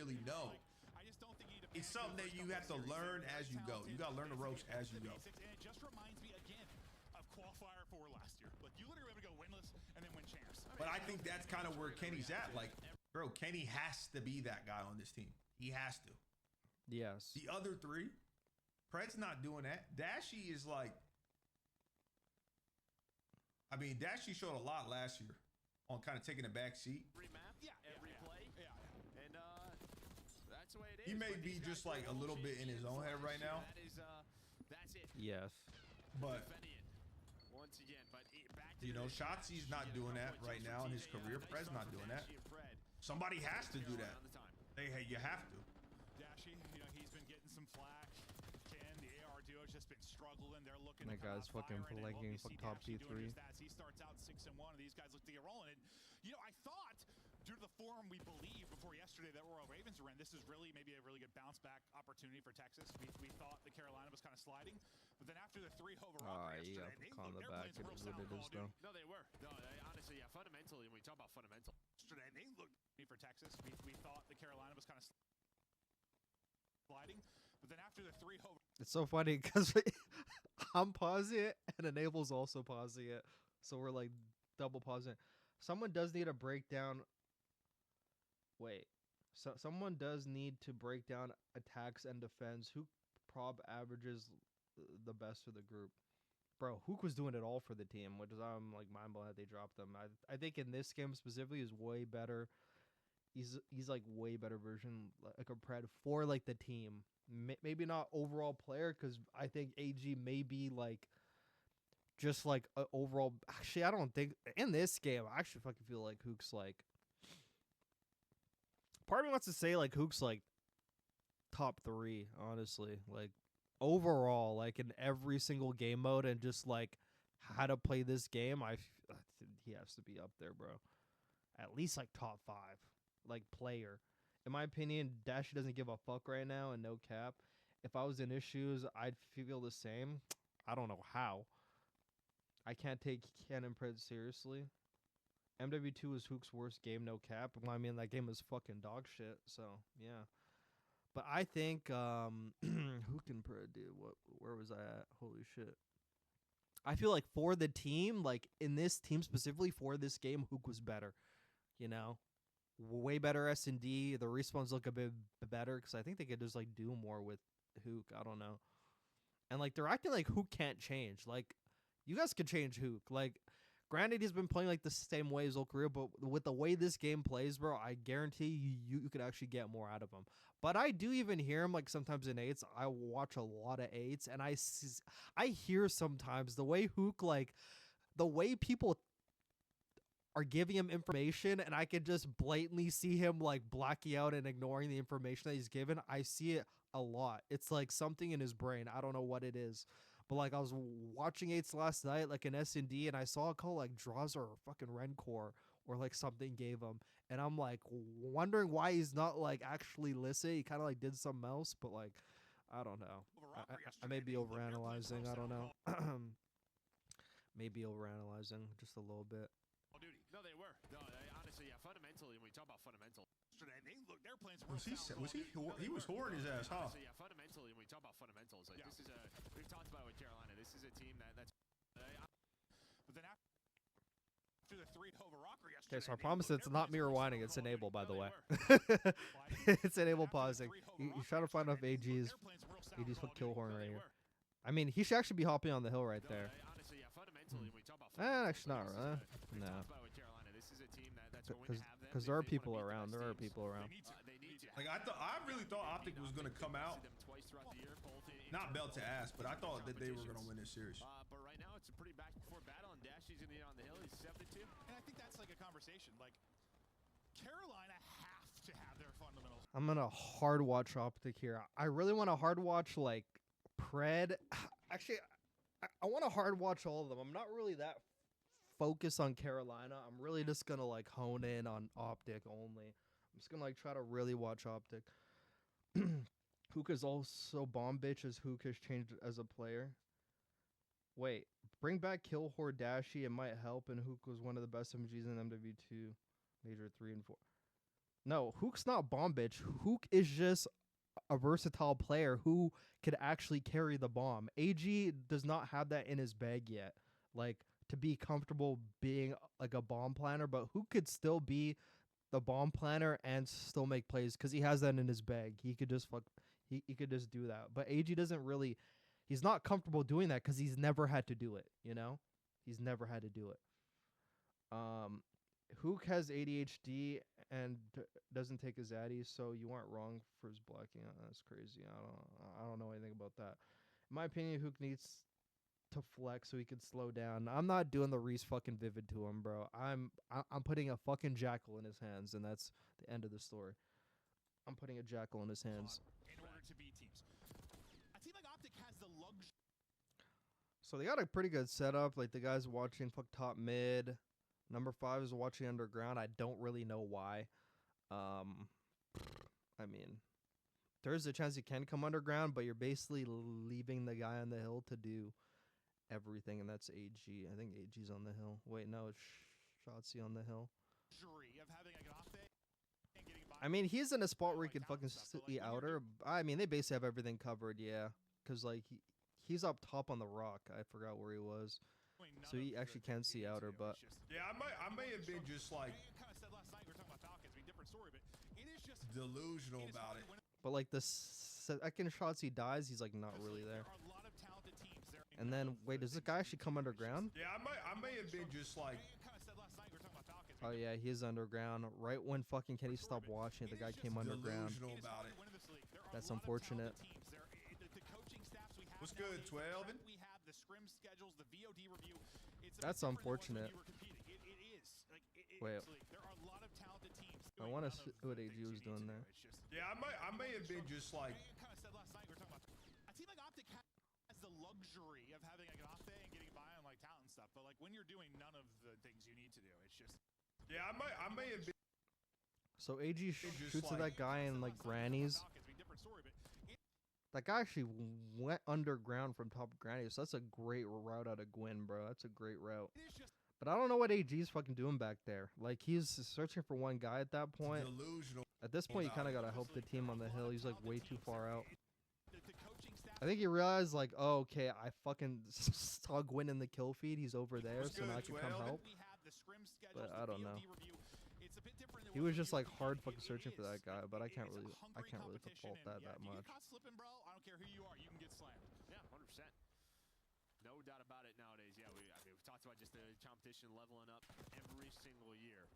really know. It's something that you have to learn as you go. You got to learn the ropes as you go. And it just reminds me again of Qualifier 4 last year. Like, you literally have to go winless and then win champs. But I think that's kind of where Kenny's at. Like, bro, Kenny has to be that guy on this team. He has to. Yes. The other three, Pred's not doing that. Dashy is like, I mean, Dashy showed a lot last year on kind of taking a back seat. Every play. And that's the way it is. He may be just like a little bit in his own head right now. That's it. Yes. But once again, you know, Shotzi's not doing that right now in his career. Pred's not doing that. Somebody has to do that. Hey, you have to. Dashy, you know, he's been getting some flack. Ken, the AR duo's just been struggling. They're looking That guy's fucking playing top T3. He starts out 6-1, and these guys look to get rolling. And, you know, I thought, due to the form we believe before yesterday that Royal Ravens were in, this is really maybe a really good bounce back opportunity for Texas. We thought that Carolina was kind of sliding, but then after the 3-0 yesterday, they calm the back. It is what it is, though. No, they were. No, honestly, yeah, fundamentally, when we talk about fundamental. Yesterday, they looked for Texas. We thought that Carolina was kind of sliding, but then after the 3-0. It's so funny because I'm pausing it and Enable's also pausing it. So we're like double pausing. Someone does need a breakdown. Wait. So someone does need to break down attacks and defense. Who prob averages the best for the group? Bro, Hook was doing it all for the team, which is I'm like mind blown that they dropped them. I think in this game specifically is way better. He's like way better version like a Pred for like the team. Maybe not overall player, because I think AG may be like just like a overall. Actually, I don't think in this game I actually fucking feel like Hook's like. Part of me wants to say like Hook's like top 3, honestly, like overall, like in every single game mode and just like how to play this game. He has to be up there, bro. At least like top 5, like player. In my opinion, Dashy doesn't give a fuck right now, and no cap. If I was in his shoes, I'd feel the same. I don't know how. I can't take Ken and Pred seriously. MW2 is Hook's worst game, no cap. Well, I mean, that game was fucking dog shit, so, yeah. But I think, who can Pred do? Where was I at? Holy shit. I feel like for the team, like, in this team specifically, for this game, Hook was better, you know? Way better S&D. The respawns look a bit better because I think they could just like do more with Hook. I don't know. And like they're acting like Hook can't change. Like you guys could change Hook. Like granted, he's been playing like the same way his whole career, but with the way this game plays, bro, I guarantee you could actually get more out of him. But I do even hear him like sometimes in 8s. I watch a lot of 8s, and I hear sometimes the way Hook like the way people are giving him information, and I could just blatantly see him like blacking out and ignoring the information that he's given. I see it a lot. It's like something in his brain. I don't know what it is, but like I was watching 8s last night, like an S&D, and I saw a call like Draws or fucking Rencor or like something gave him, and I'm like wondering why he's not like actually listening. He kind of like did something else, but like I don't know. I may be overanalyzing. I don't know. Maybe overanalyzing just a little bit. Duty. No, they were. No, honestly, yeah. Fundamentally, when we talk about fundamentals, They're playing some Was he was whoring his ass, huh? honestly, yeah. Fundamentally, when we talk about fundamentals, like this is we've talked about with Carolina. This is a team that's. But then after the 3-0 rocker yesterday. Okay, so I promise it's not me rewinding. It's Enable, by the way. It's Enable pausing. He's trying to find off AG's Killhorn right here. I mean, he should actually be hopping on the hill right there. Actually not really. No. Because there are people around. There are people around. Like I really thought OpTic was gonna come out, not belt to ass, but I thought that they were gonna win this series. But right now it's a pretty back and forth battle, and Dashy's gonna get on the hill. He's 72. And I think that's like a conversation. Like Carolina have to have their fundamentals. I'm gonna hard watch OpTic here. I really want to hard watch like Pred. Actually, I want to hard watch all of them. I'm not really that focused on Carolina. I'm really just gonna like hone in on OpTic only. I'm just gonna like try to really watch OpTic. Hook is also bomb bitch as Hook has changed as a player. Wait, bring back Kill Horde Dashy. It might help. And Hook was one of the best MGs in MW2 Major 3 and 4. No, Hook's not bomb bitch. Hook is just a versatile player who could actually carry the bomb. AG does not have that in his bag yet. Like to be comfortable being like a bomb planner, but Hook could still be the bomb planner and still make plays because he has that in his bag. He could just he could just do that. But AG doesn't really. He's not comfortable doing that because he's never had to do it. You know, he's never had to do it. Hook has ADHD and doesn't take his Addies, so you aren't wrong for his blocking. That's crazy. I don't know anything about that. In my opinion, Hook needs to flex so he can slow down. I'm not doing the Reese fucking Vivid to him, bro. I'm putting a fucking jackal in his hands, and that's the end of the story. I'm putting a jackal in his hands. In order to beat teams. A team like OpTic has the luxury. So they got a pretty good setup. Like the guys watching fuck top mid. Number 5 is watching underground. I don't really know why. I mean, there's a chance you can come underground, but you're basically leaving the guy on the hill to do everything, and that's AG. I think AG's on the hill. Wait, no, it's Shotzi on the hill. Of having like an off day and getting by. I mean, he's in a spot where he can fucking sit the outer. I mean, they basically have everything covered, yeah. Because, like, he's up top on the rock. I forgot where he was. So he actually can see outer, but... Yeah, I may have been just, like, kind of said last night we were talking about Falcons, I mean, different story, but it is just delusional about it. But, like, the second shots he dies, he's, like, not really there. There are a lot of talented teams there. And then, wait, does this guy actually come underground? Yeah, I may have been just, like... kind of said last night we were talking about Falcons. Oh, yeah, he is underground. Right when fucking Kenny stopped watching it, the guy came underground. Delusional about it. That's unfortunate. What's good, 12? We have the scrim schedules, the VOD review. It's That's unfortunate. It is. Like, Wait. there are a lot of talented teams. I want to see what AG was doing there. Yeah, I may have been just, like... kind of said last night we were talking about a team like OpTic has the luxury of having like an off day and getting by on like talent and stuff, but like when you're doing none of the things you need to do, it's just... Yeah, I may have been... So AG shoots at that guy in, like, grannies. That guy actually went underground from top of granny, so that's a great route out of Gwyn, bro. That's a great route. But I don't know what AG's fucking doing back there. Like, he's searching for one guy at that point. Delusional. At this point, you kind of got to help the team on the hill. He's, like, way too far out. I think he realized, like, oh, okay, I fucking saw Gwyn in the kill feed. He's over there, so now I can come help. But I don't know. He was just like hard fucking searching for that guy, but I can't really fault that much. Caught slipping, bro. I don't care who you are, you can get slammed. Yeah, 100%. No doubt about it nowadays. Yeah, I mean, we've talked about just the competition leveling up every single year.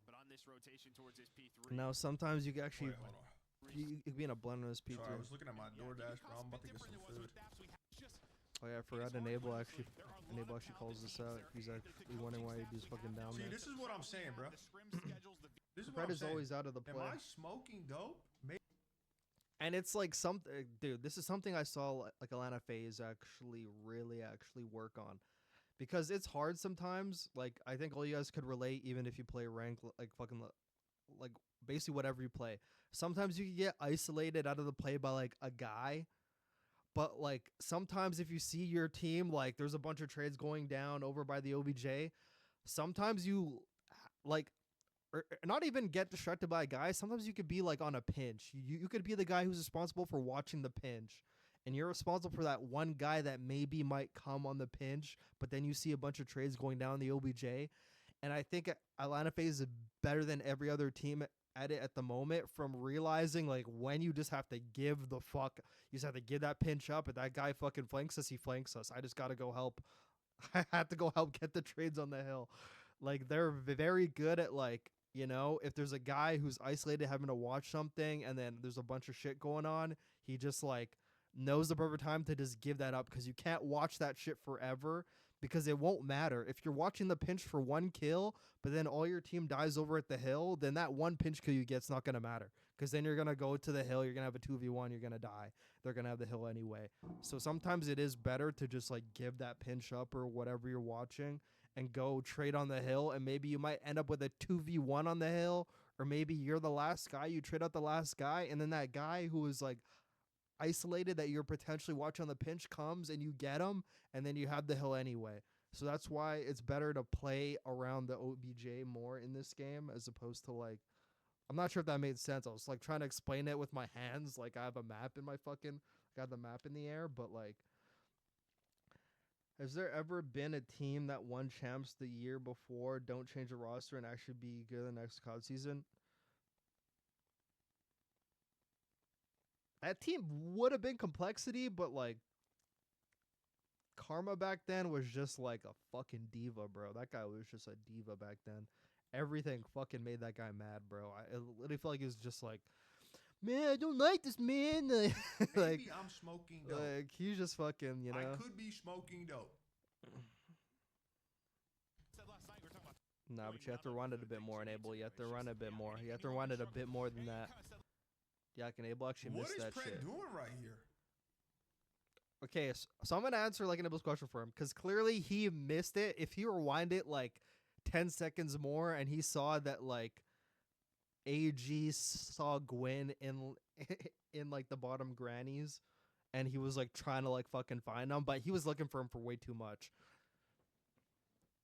But on this rotation towards this P3. Now, sometimes you can actually... Wait, hold on. You could be in a blender in this P3. Sorry, I was looking at my DoorDash, bro. I'm about to get some food. Oh yeah, I forgot Enable actually calls this out. He's actually wondering why he's fucking down See, there. this is what I'm saying, bro. This is what Fred I'm is saying. always out of the Am play. I smoking dope? Maybe. And it's like something, dude, this is something I saw like Atlanta FaZe actually work on. Because it's hard sometimes. Like, I think all you guys could relate, even if you play rank, like fucking, like basically whatever you play. Sometimes you can get isolated out of the play by like a guy. But, like, sometimes if you see your team, like, there's a bunch of trades going down over by the OBJ, sometimes you, like, or not even get distracted by a guy. Sometimes you could be, like, on a pinch. You could be the guy who's responsible for watching the pinch. And you're responsible for that one guy that maybe might come on the pinch, but then you see a bunch of trades going down the OBJ. And I think Atlanta FaZe is better than every other team at it at the moment, from realizing like when you just have to give the fuck, you just have to give that pinch up. If that guy fucking flanks us, he flanks us. I just gotta go help. I have to go help get the trades on the hill. Like, they're very good at, like, you know, if there's a guy who's isolated having to watch something and then there's a bunch of shit going on, he just like knows the perfect time to just give that up, because you can't watch that shit forever, because it won't matter. If you're watching the pinch for one kill, but then all your team dies over at the hill, then that one pinch kill you get's not going to matter, because then you're going to go to the hill, you're going to have a 2v1, you're going to die. They're going to have the hill anyway. So sometimes it is better to just like give that pinch up or whatever you're watching and go trade on the hill, and maybe you might end up with a 2v1 on the hill, or maybe you're the last guy, you trade out the last guy, and then that guy who is like isolated that you're potentially watching on the pinch comes and you get him, and then you have the hill anyway. So that's why it's better to play around the OBJ more in this game, as opposed to like I'm not sure if that made sense. I was like trying to explain it with my hands, like I have a map in my fucking, got the map in the air, but like, has there ever been a team that won champs the year before, don't change the roster, and actually be good the next COD season? That team would have been Complexity, but like, Karma back then was just like a fucking diva, bro. That guy was just a diva back then. Everything fucking made that guy mad, bro. I literally felt like he was just like, man, I don't like this, man. like, Maybe I'm smoking dope. like he's just fucking, you know. I could be smoking dope. Said last night we were talking about Nah, but you have to run it a bit more, Enable. You have to run it a bit more. You have to run it a bit more than that. Yeah, Enable actually What missed is that Pred shit. doing right here? Okay, so I'm gonna answer like Enable's question for him, because clearly he missed it. If he rewind it like 10 seconds more and he saw that like AG saw Gwen in in like the bottom grannies, and he was like trying to like fucking find him, but he was looking for him for way too much,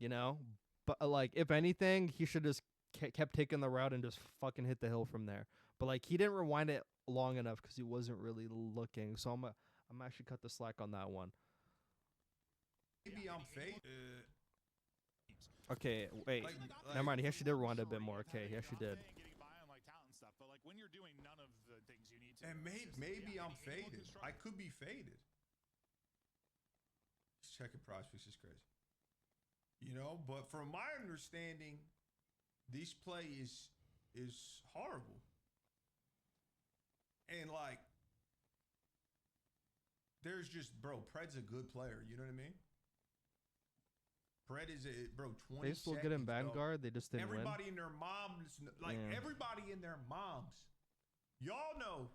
you know. But like, if anything, he should just kept taking the route and just fucking hit the hill from there. But like, he didn't rewind it long enough because he wasn't really looking. So I'm actually cut the slack on that one. Maybe I'm fake. Okay, wait. Never mind. He actually did rewind it a bit more. Okay, he actually did. Getting by on like talent and stuff, but like when you're doing none of the things you need to. And maybe I'm faded. I could be faded. Just checking prospects is crazy. You know, but from my understanding, this play is horrible. And like, there's just, bro, Pred's a good player. You know what I mean? Pred is a, bro, 20 They still seconds, get in bro. Vanguard. They just didn't win. Everybody in their moms, like everybody in their moms. Y'all know.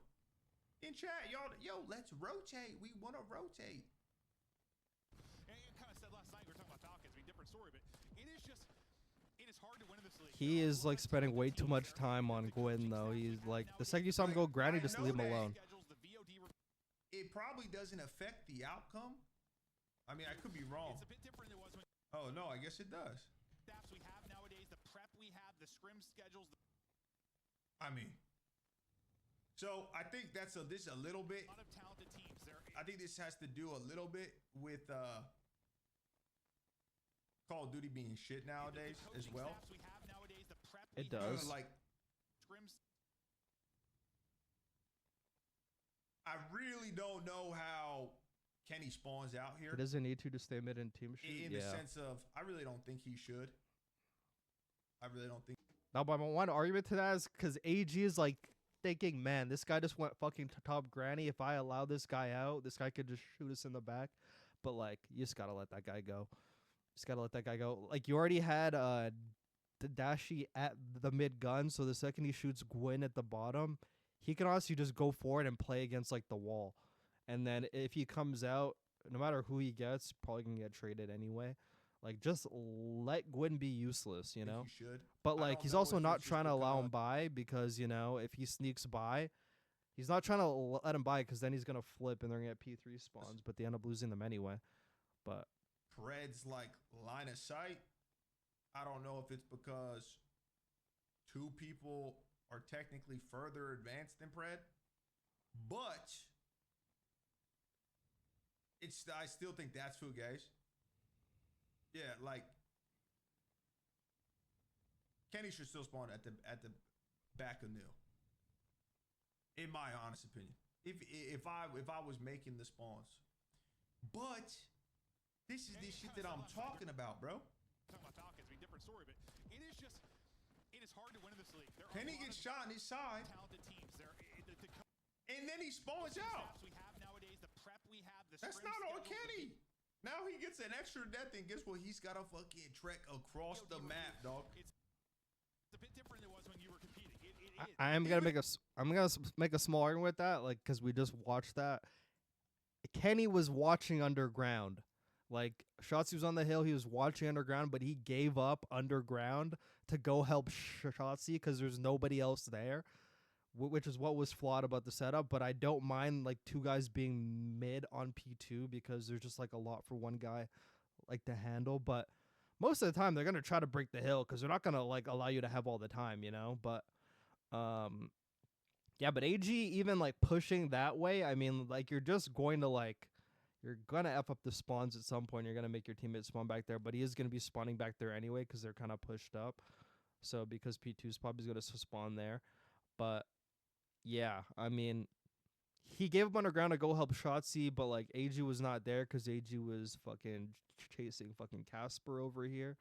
In chat, y'all, yo, let's rotate. We want to rotate. And you kind of said last night we were talking about Falcons, I mean, different story, but it is hard to win in this league. He is like spending way too much time on Gwen though. He's like, the second you saw him go Granny, just leave him alone. It probably doesn't affect the outcome. I mean, I could be wrong. It's a bit different than it was when Oh no, I guess it does. staffs we have nowadays, the prep we have, the scrim schedules. I mean, so I think this is a little bit. A lot of talented teams. I think this has to do a little bit with Call of Duty being shit nowadays as well. We have nowadays, the prep It we have, does. Like, scrims. I really don't know how Kenny spawns out here. He doesn't need to stay mid and team shoot. In the sense of, I really don't think he should. I really don't think. Now, but my one argument to that is because AG is like thinking, man, this guy just went fucking to top Granny. If I allow this guy out, this guy could just shoot us in the back. But like, you just gotta let that guy go. Just gotta let that guy go. Like, you already had Tadashi at the mid gun, so the second he shoots Gwen at the bottom, he can honestly just go forward and play against like the wall. And then if he comes out, no matter who he gets, probably gonna get traded anyway. Like, just let Gwen be useless, you know? He should. But I like, don't he's know also if not it's just trying to allow him because- by, because, you know, if he sneaks by, he's not trying to let him by because then he's gonna flip and they're gonna get P3 spawns, but they end up losing them anyway. But Pred's like line of sight. I don't know if it's because two people are technically further advanced than Pred, but I still think that's who, guys. Yeah, like Kenny should still spawn at the back of Nil. In my honest opinion, if I was making the spawns, but this is the shit that I'm talking about, bro. Talking about Falcons, I mean, different story, but it is hard to win in this league. There are Kenny a lot gets of shot on his side, talented teams. and then he spawns out. We have nowadays, the prep we have, the That's scrim not on schedules, Kenny. Now he gets an extra death, and guess what? He's got to fucking trek across the map, dog. It's a bit different than it was when you were competing. It is. I'm gonna make a small argument with that, like, because we just watched that. Kenny was watching underground. Like, Shotzi was on the hill, he was watching underground, but he gave up underground to go help Shotzi because there's nobody else there, which is what was flawed about the setup. But I don't mind like two guys being mid on P2 because there's just like a lot for one guy like to handle. But most of the time they're gonna try to break the hill because they're not gonna like allow you to have all the time, you know. But Yeah, but AG even like pushing that way, I mean, like you're just going to like you're gonna f up the spawns at some point. You're gonna make your teammates spawn back there, but he is gonna be spawning back there anyway because they're kind of pushed up. So because P2's probably gonna spawn there, but yeah, I mean, he gave up underground to go help Shotzi, but like AG was not there because AG was fucking chasing fucking Casper over here.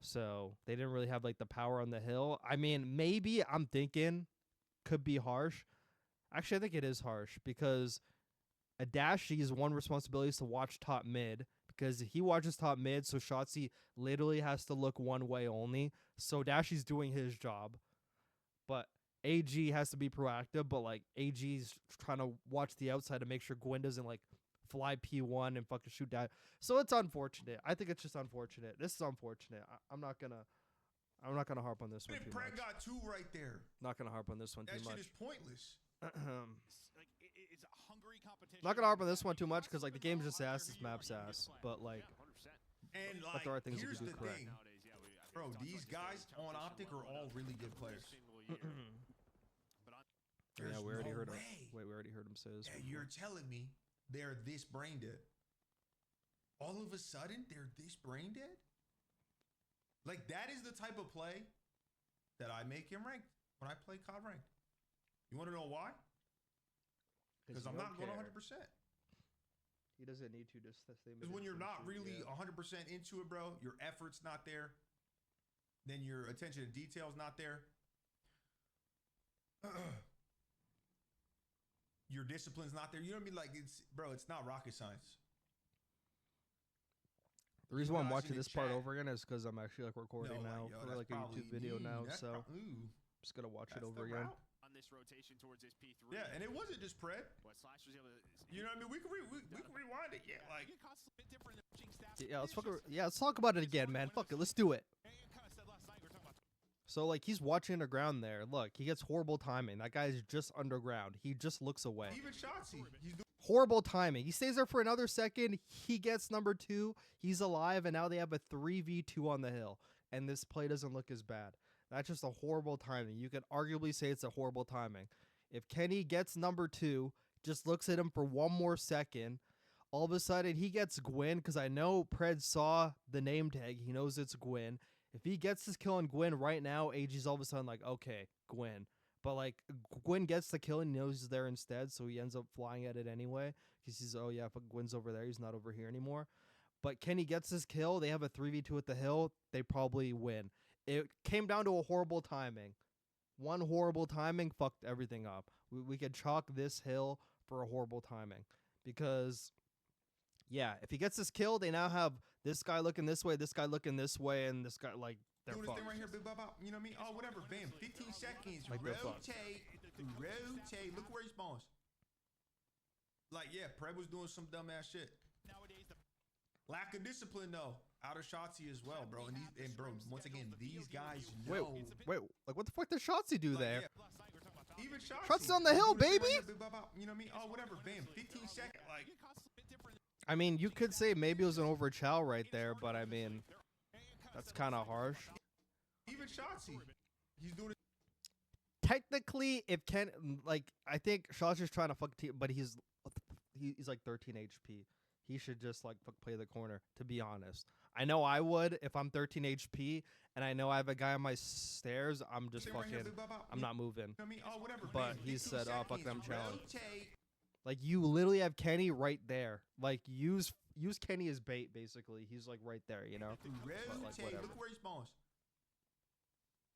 So they didn't really have like the power on the hill. I mean, maybe I'm thinking could be harsh. Actually, I think it is harsh because Adashi's one responsibility is to watch top mid because he watches top mid, so Shotzi literally has to look one way only. So Dashi's doing his job, but AG has to be proactive. But like AG's trying to watch the outside to make sure Gwen doesn't like fly P1 and fucking shoot that. So it's unfortunate. I think it's just unfortunate. This is unfortunate. I'm not gonna harp on this one too Preg much. got 2 right there. Not gonna harp on this one That too shit much. is pointless. Like, it's a hungry competition. Not gonna harp on this one too much because like the game's just ass, this map's ass. But like, Yeah, 100%. And But like, there are things you here's can do the correct. thing, Nowadays, yeah, we bro. talked These about guys just the on competition OpTic are leveling all up really good every players. single year. But on There's yeah, we already no heard him. way Wait, we already heard him say this. that before. you're telling me they're this brain dead. All of a sudden, they're this brain dead. Like that is the type of play that I make in ranked when I play COD ranked. You want to know why? Because I'm not going 100%. He doesn't need to just stay. Because when you're not really 100% into it, bro, your effort's not there. Then your attention to detail's not there. Your discipline's not there. You know what I mean? Like it's not rocket science. The reason why I'm Guys in watching the this part chat. over again is because I'm actually like recording No, now yo, for that's like a probably- YouTube video now, that's so ooh, I'm just gonna watch it that's over the again. route. on this rotation towards his P3. Yeah, and it wasn't just Pred. What Slash was able to. You know what I mean? We can rewind it. Yeah, like you get constantly a bit different than pitching stats. Yeah, let's It's fuck. just- Yeah, let's talk about it again, man. Fuck it, let's do it. I kind of said last night, we were talking about So like he's watching underground there. Look, he gets horrible timing. That guy's just underground. He just looks away. even Shotzi, he's doing Horrible timing. He stays there for another second. He gets number 2. He's alive, and now they have a 3v2 on the hill. And this play doesn't look as bad. That's just a horrible timing. You could arguably say it's a horrible timing. If Kenny gets number 2, just looks at him for one more second, all of a sudden he gets Gwyn, because I know Pred saw the name tag. He knows it's Gwyn. If he gets this kill on Gwyn right now, AG's all of a sudden like, okay, Gwyn. But like Gwyn gets the kill and he knows he's there instead, so he ends up flying at it anyway. He sees, oh yeah, fuck, Gwyn's over there. He's not over here anymore. But Kenny gets his kill. They have a 3v2 at the hill. They probably win. It came down to a horrible timing. One horrible timing fucked everything up. We could chalk this hill for a horrible timing. Because, yeah, if he gets this kill, they now have this guy looking this way, this guy looking this way, and this guy, like, they're this fucked. thing right here, big bop, bop. You know what I mean? Oh, whatever. Bam. 15 seconds. Like they're fucked. Rotate. Look where he spawns. Like, yeah, Pred was doing some dumbass shit. nowadays the Lack of discipline, though. Out of Shotzi as well, bro. And bro, once again, these guys Wait, know. wait, like, what the fuck did Shotzi do Like, there? yeah, last night we were talking about even Shotzi. Shotzi's on the hill, Doing this thing baby! right here, big bop, bop. You know what I mean? Oh, whatever. Bam. 15 seconds. Like, you get constantly a bit different I mean, you could say maybe it was an over chow right there, but I mean, that's kind of harsh. even Shotzi. He's doing it. Technically, if Ken, like, I think Shotzi's just trying to fuck team, but he's like 13 HP. He should just like fuck play the corner, to be honest. I know I would if I'm 13 HP and I know I have a guy on my stairs. I'm just Thing right here, fucking, big bop, bop. I'm not moving. You know what I mean? Oh, whatever. But Bam. he 15 said, oh, fuck seconds. them challenge. Rotate. Like, you literally have Kenny right there. Like, use Kenny as bait, basically. He's like right there, you know? Rotate. whatever. Look where he spawns.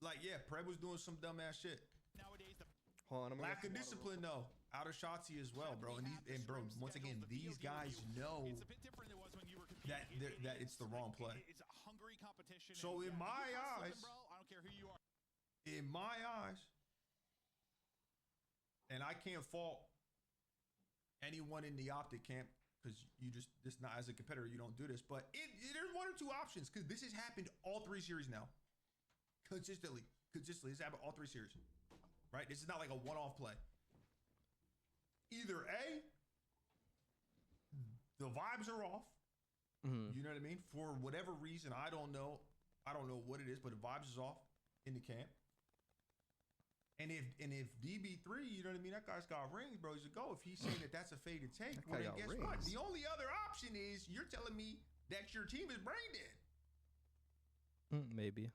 Like, yeah, Pred was doing some dumbass shit. nowadays the Hold on, I'm gonna Lack of discipline, though. Out of Shotzi as well, bro. And bro, once again, these guys know it's a bit different than it was when you were competing. that it's the wrong play. It's a hungry competition. So and in yeah, my you can't eyes- slip in, bro. I don't care who you are. In my eyes, and I can't fault anyone in the OpTic camp because you just not as a competitor, you don't do this. But there's one or two options because this has happened all 3 series now. Consistently. This happened all 3 series. Right? This is not like a one-off play. Either A, the vibes are off. Mhm. You know what I mean? For whatever reason, I don't know what it is, but the vibes is off in the camp. And if DB3, you know what I mean, that guy's got rings, bro. He's a go. If he's saying that that's a faded take, well, then guess what? The only other option is you're telling me that your team is brain dead. Maybe.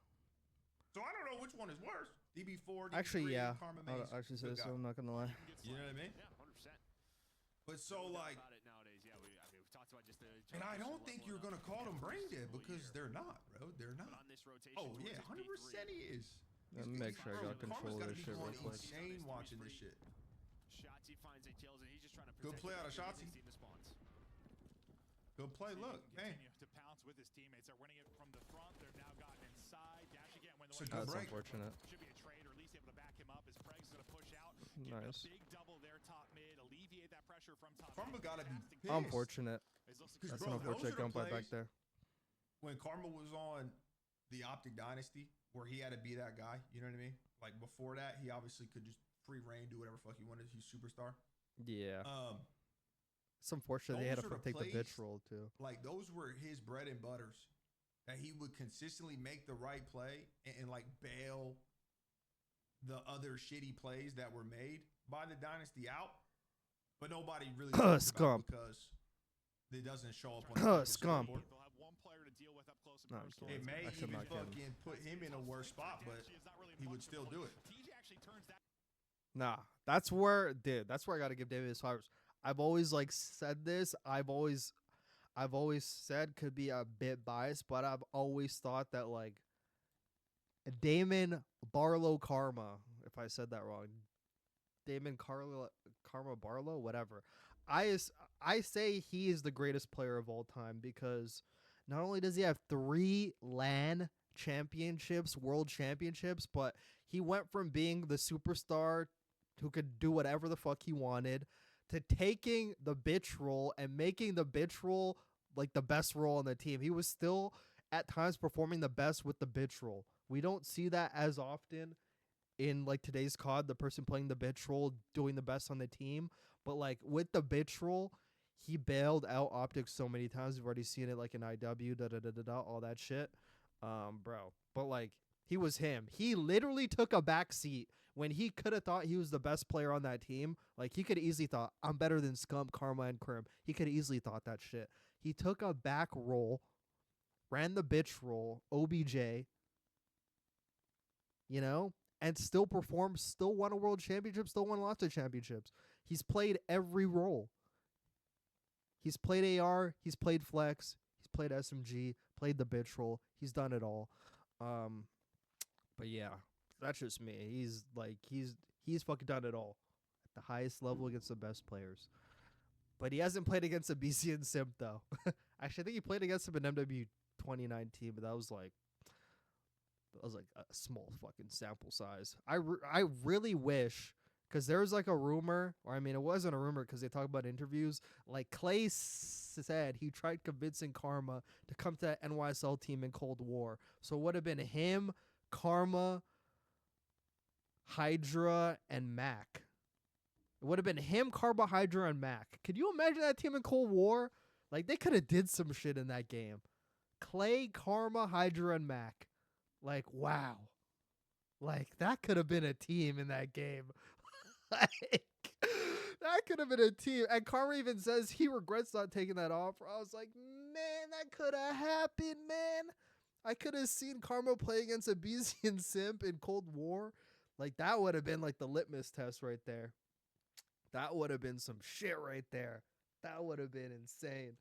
So I don't know which one is worse. DB4, DB3, Actually, yeah. Karma I'll Maze. actually say so. I'm not gonna lie. You know what I mean? Yeah, 100%. But so like, About it nowadays, yeah. We've talked about just the. and I don't think you're gonna call them brain dead because they're not, bro. They're But not. on this rotation, Oh yeah, 100% he is. Let me make sure I got control of this shit real quick. Insane watching this shit. Shotzi finds and kills, and he's just trying to Good play out of Shotzi. Good play. Look, man. Continue to pounce with his teammates. They're winning it from the front. They've now gotten inside. Dash again when the one That's unfortunate. should be a trade, or at least able to back him up as Preg's going to push out. Nice. Big double there, top mid, alleviate that pressure from top. Karma gotta be pissed. Unfortunate. That's bro, an unfortunate gunplay back there. When Karma was on the OpTic Dynasty, where he had to be that guy, you know what I mean? Like before that, he obviously could just free reign, do whatever fuck he wanted. He's superstar. Yeah. It's unfortunate they had to take the bitch roll too. Like those were his bread and butters, that he would consistently make the right play and like bail the other shitty plays that were made by the Dynasty out. But nobody really talks about it because it doesn't show up on the Scum. scoreboard. They'll have one player to deal with up close and No, I'm personal. It may Actually, even not kidding. fucking put him in a worse spot, but he would still do it. TJ actually turns that. Nah, that's where I gotta give David his flowers. I've always like said this. I've always said could be a bit biased, but I've always thought that like Damon Barlow Karma, if I said that wrong, Damon Karma Barlow, whatever. I say he is the greatest player of all time because not only does he have 3 LAN championships, world championships, but he went from being the superstar who could do whatever the fuck he wanted to taking the bitch role and making the bitch role like the best role on the team. He was still at times performing the best with the bitch role. We don't see that as often in like today's COD, the person playing the bitch role doing the best on the team. But like with the bitch role, he bailed out OpTic so many times. We've already seen it like in IW, all that shit. Bro. But like he was him. He literally took a back seat when he could have thought he was the best player on that team. Like he could have easily thought, I'm better than Scump, Karma, and Crim. He could have easily thought that shit. He took a back roll, ran the bitch roll, OBJ, you know, and still performed, still won a world championship, still won lots of championships. He's played every role. He's played AR, he's played Flex, he's played SMG, played the bitch role. He's done it all. But yeah, that's just me. He's fucking done it all at the highest level against the best players. But he hasn't played against a BC and Simp though. Actually, I think he played against him in MW 2019, but that was like a small fucking sample size. I really wish, because there was like a rumor, or I mean, it wasn't a rumor because they talk about interviews. Like Clay said, he tried convincing Karma to come to that NYSL team in Cold War. So it would have been him, Karma, Hydra, and Mac. It would have been him, Karma, Hydra, and Mac. Could you imagine that team in Cold War? Like they could have did some shit in that game. Clay, Karma, Hydra, and Mac. Like, wow. Like, that could have been a team in that game. Like, that could have been a team. And Karma even says he regrets not taking that offer. I was like, man, that could have happened, man. I could have seen Karma play against a BZ and Simp in Cold War. Like, that would have been like the litmus test right there. That would have been some shit right there. That would have been insane.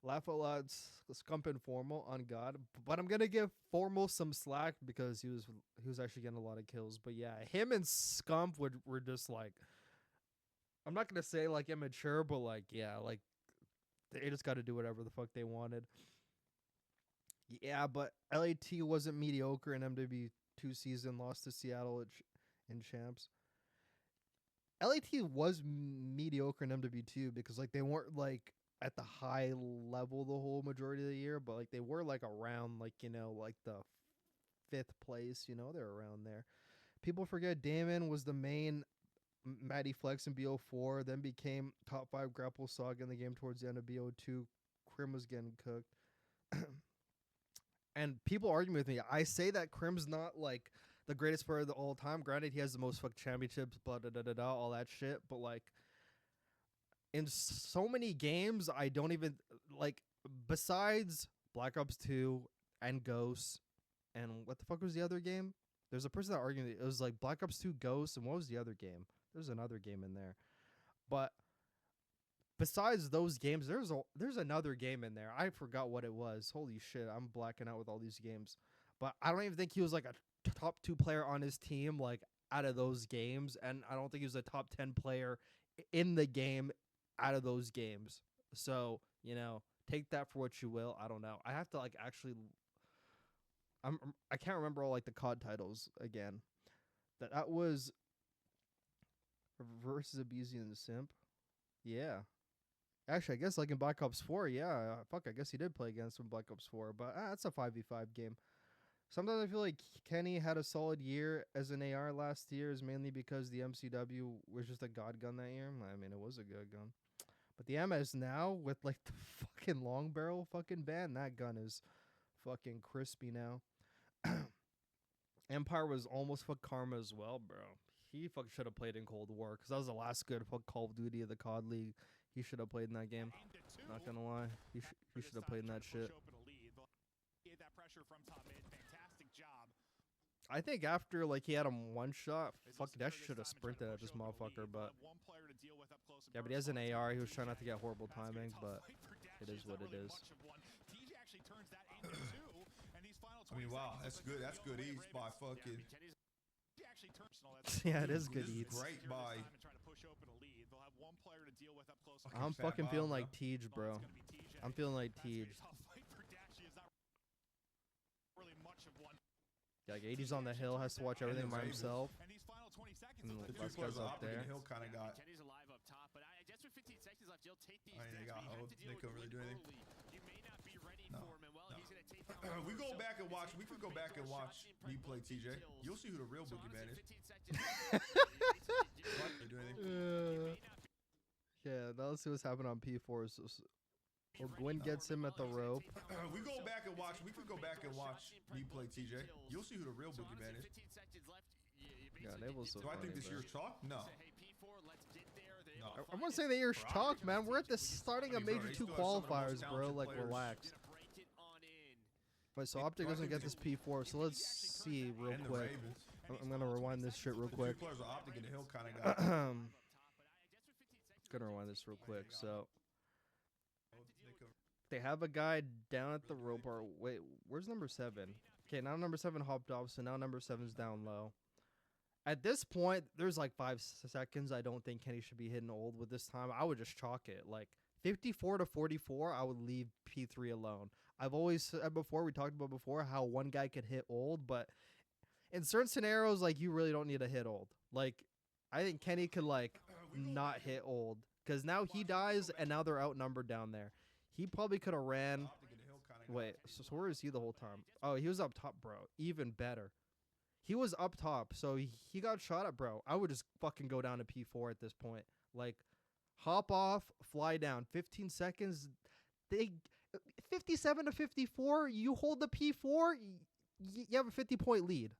Laugh a lot, Scump and Formal on God, but I'm gonna give Formal some slack because he was actually getting a lot of kills. But yeah, him and Scump were just like, I'm not gonna say like immature, but like yeah, like they just got to do whatever the fuck they wanted. Yeah, but LAT wasn't mediocre in MW2 season, lost to Seattle in champs. LAT was mediocre in MW2 because like they weren't like at the high level the whole majority of the year, but like they were like around like, you know, like the 5th place, you know, they're around there. People forget Damon was the main Matty Flex in BO4, then became top 5 grapple Saga in the game towards the end of BO2. Crim was getting cooked. And people argue with me. I say that Crim's not like the greatest player of all time. Granted, he has the most championships, blah, da, da, da, da, all that shit. But, like, in so many games, I don't even, like, besides Black Ops 2 and Ghosts, and what the fuck was the other game? There's a person that argued it was, like, Black Ops 2 Ghosts, and what was the other game? There's another game in there. But besides those games, there's another game in there. I forgot what it was. Holy shit, I'm blacking out with all these games. But I don't even think he was like a top 2 player on his team, like out of those games, and I don't think he was a top 10 player in the game out of those games. So, you know, take that for what you will. I don't know. I have to like actually. I can't remember all like the COD titles again. That was versus Abusive and the Simp. Yeah. Actually, I guess like in Black Ops 4, yeah. I guess he did play against him in Black Ops 4, but that's a 5v5 game. Sometimes I feel like Kenny had a solid year as an AR last year is mainly because the MCW was just a god gun that year. I mean, it was a good gun. But the MS now with like the fucking long barrel fucking ban, that gun is fucking crispy now. Empire was almost fuck Karma as well, bro. He fucking should have played in Cold War because that was the last good fuck Call of Duty of the COD League. He should have played in that game. Not gonna lie, he should have played in that shit. I think after like he had him one shot, fuck that should have sprinted at this motherfucker. But yeah, but he has an AR. He was trying not to get horrible timing, but it is what it is. I mean, wow, that's good. That's good eats by fucking. Yeah, it is good eats. Great by. I'm fucking feeling like Tej, bro. I'm feeling like Tej. Yeah, like 80's on the hill, has to watch everything by himself. And The two last players guy's up optic there. and Hill kind of got. Kenny's alive up top, but I guess with 15 seconds left, you'll take these I mean, they steps, got but you have hold. to deal They with couldn't really do anything. early. You may not be ready No, for him, and well, no. he's gonna take down We go so back and watch. We could go back and watch me play TJ. You'll see who the real So boogeyman is. honestly, 15 seconds. They do anything. Yeah, now let's see what's happening on P4. Well, Gwyn gets him at the rope. We go back and watch. We could go back and watch me play TJ. You'll see who the real boogeyman is. Yeah, Enable's so Do I funny, think this bro. year's chalk? No. No. I wouldn't say the year's chalk, man. We're at the starting of Major 2 qualifiers, bro. Like, relax. Wait, so OpTic doesn't get this P4, so let's see real And the quick. Ravens. I'm gonna rewind this shit real The quick. two players are optic and the Hill kind of got. Gonna rewind this real quick. So they have a guy down at the rope. Or wait, where's number 7? Okay, now number 7 hopped off, so now number 7's down low. At this point, there's like 5 seconds. I don't think Kenny should be hitting old with this time. I would just chalk it. Like 54 to 44, I would leave P3 alone. I've always said before, we talked about before, how one guy could hit old, but in certain scenarios, like you really don't need to hit old. Like I think Kenny could like not hit old because now he dies and now they're outnumbered down there. He probably could have ran. Wait, so where is he the whole time? Oh, he was up top, bro. Even better. He was up top, so he got shot at, bro. I would just fucking go down to P4 at this point. Like, hop off, fly down. 15 seconds. 57 to 54. You hold the P4. You have a 50-point lead.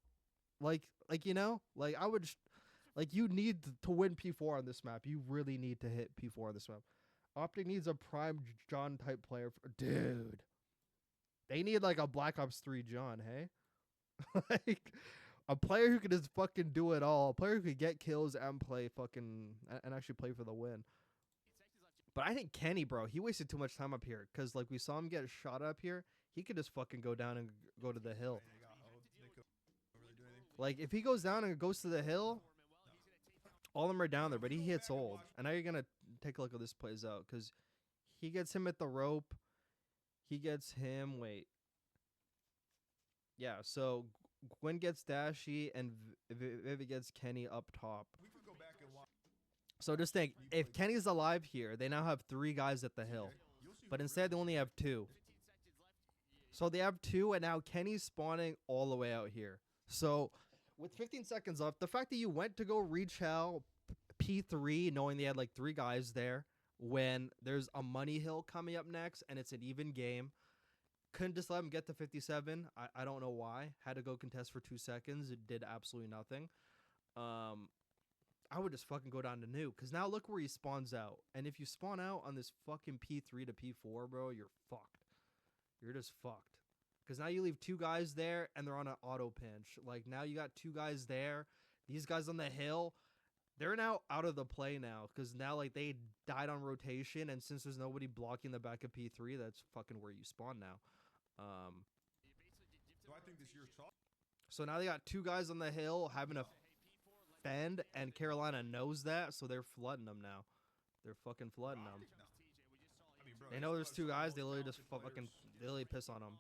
Like you know, like I would, like you need to win P4 on this map. You really need to hit P4 on this map. OpTic needs a prime John type player, dude. They need like a Black Ops 3 John, hey? Like a player who could just fucking do it all. A player who could get kills and play fucking and actually play for the win. But I think Kenny, bro, he wasted too much time up here because like we saw him get shot up here. He could just fucking go down and go to the hill. Like if he goes down and goes to the hill, all of them are down there, but he hits old. And now you're gonna take a look at this plays out because he gets him at the rope. He gets him. Wait. Yeah, so Gwyn gets Dashy and Vivi gets Kenny up top. So just think, if Kenny's alive here, they now have 3 guys at the hill. But instead, they only have 2. So they have 2, and now Kenny's spawning all the way out here. So with 15 seconds left, the fact that you went to go rechow P3, knowing they had like 3 guys there, when there's a money hill coming up next, and it's an even game, Couldn't just let him get to 57. I don't know why. Had to go contest for 2 seconds. It did absolutely nothing. I would just fucking go down to nuke. Because now look where he spawns out. And if you spawn out on this fucking P3 to P4, bro, you're fucked. You're just fucked. Because now you leave 2 guys there, and they're on an auto pinch. Like, now you got 2 guys there. These guys on the hill, they're now out of the play now. Because now, like, they died on rotation. And since there's nobody blocking the back of P3, that's fucking where you spawn now. So I think this year's top. So now they got 2 guys on the hill having a fend, and Carolina knows that, so they're flooding them now. They're fucking flooding them. I mean, bro, They know there's 2 guys. They literally just fucking piss on them.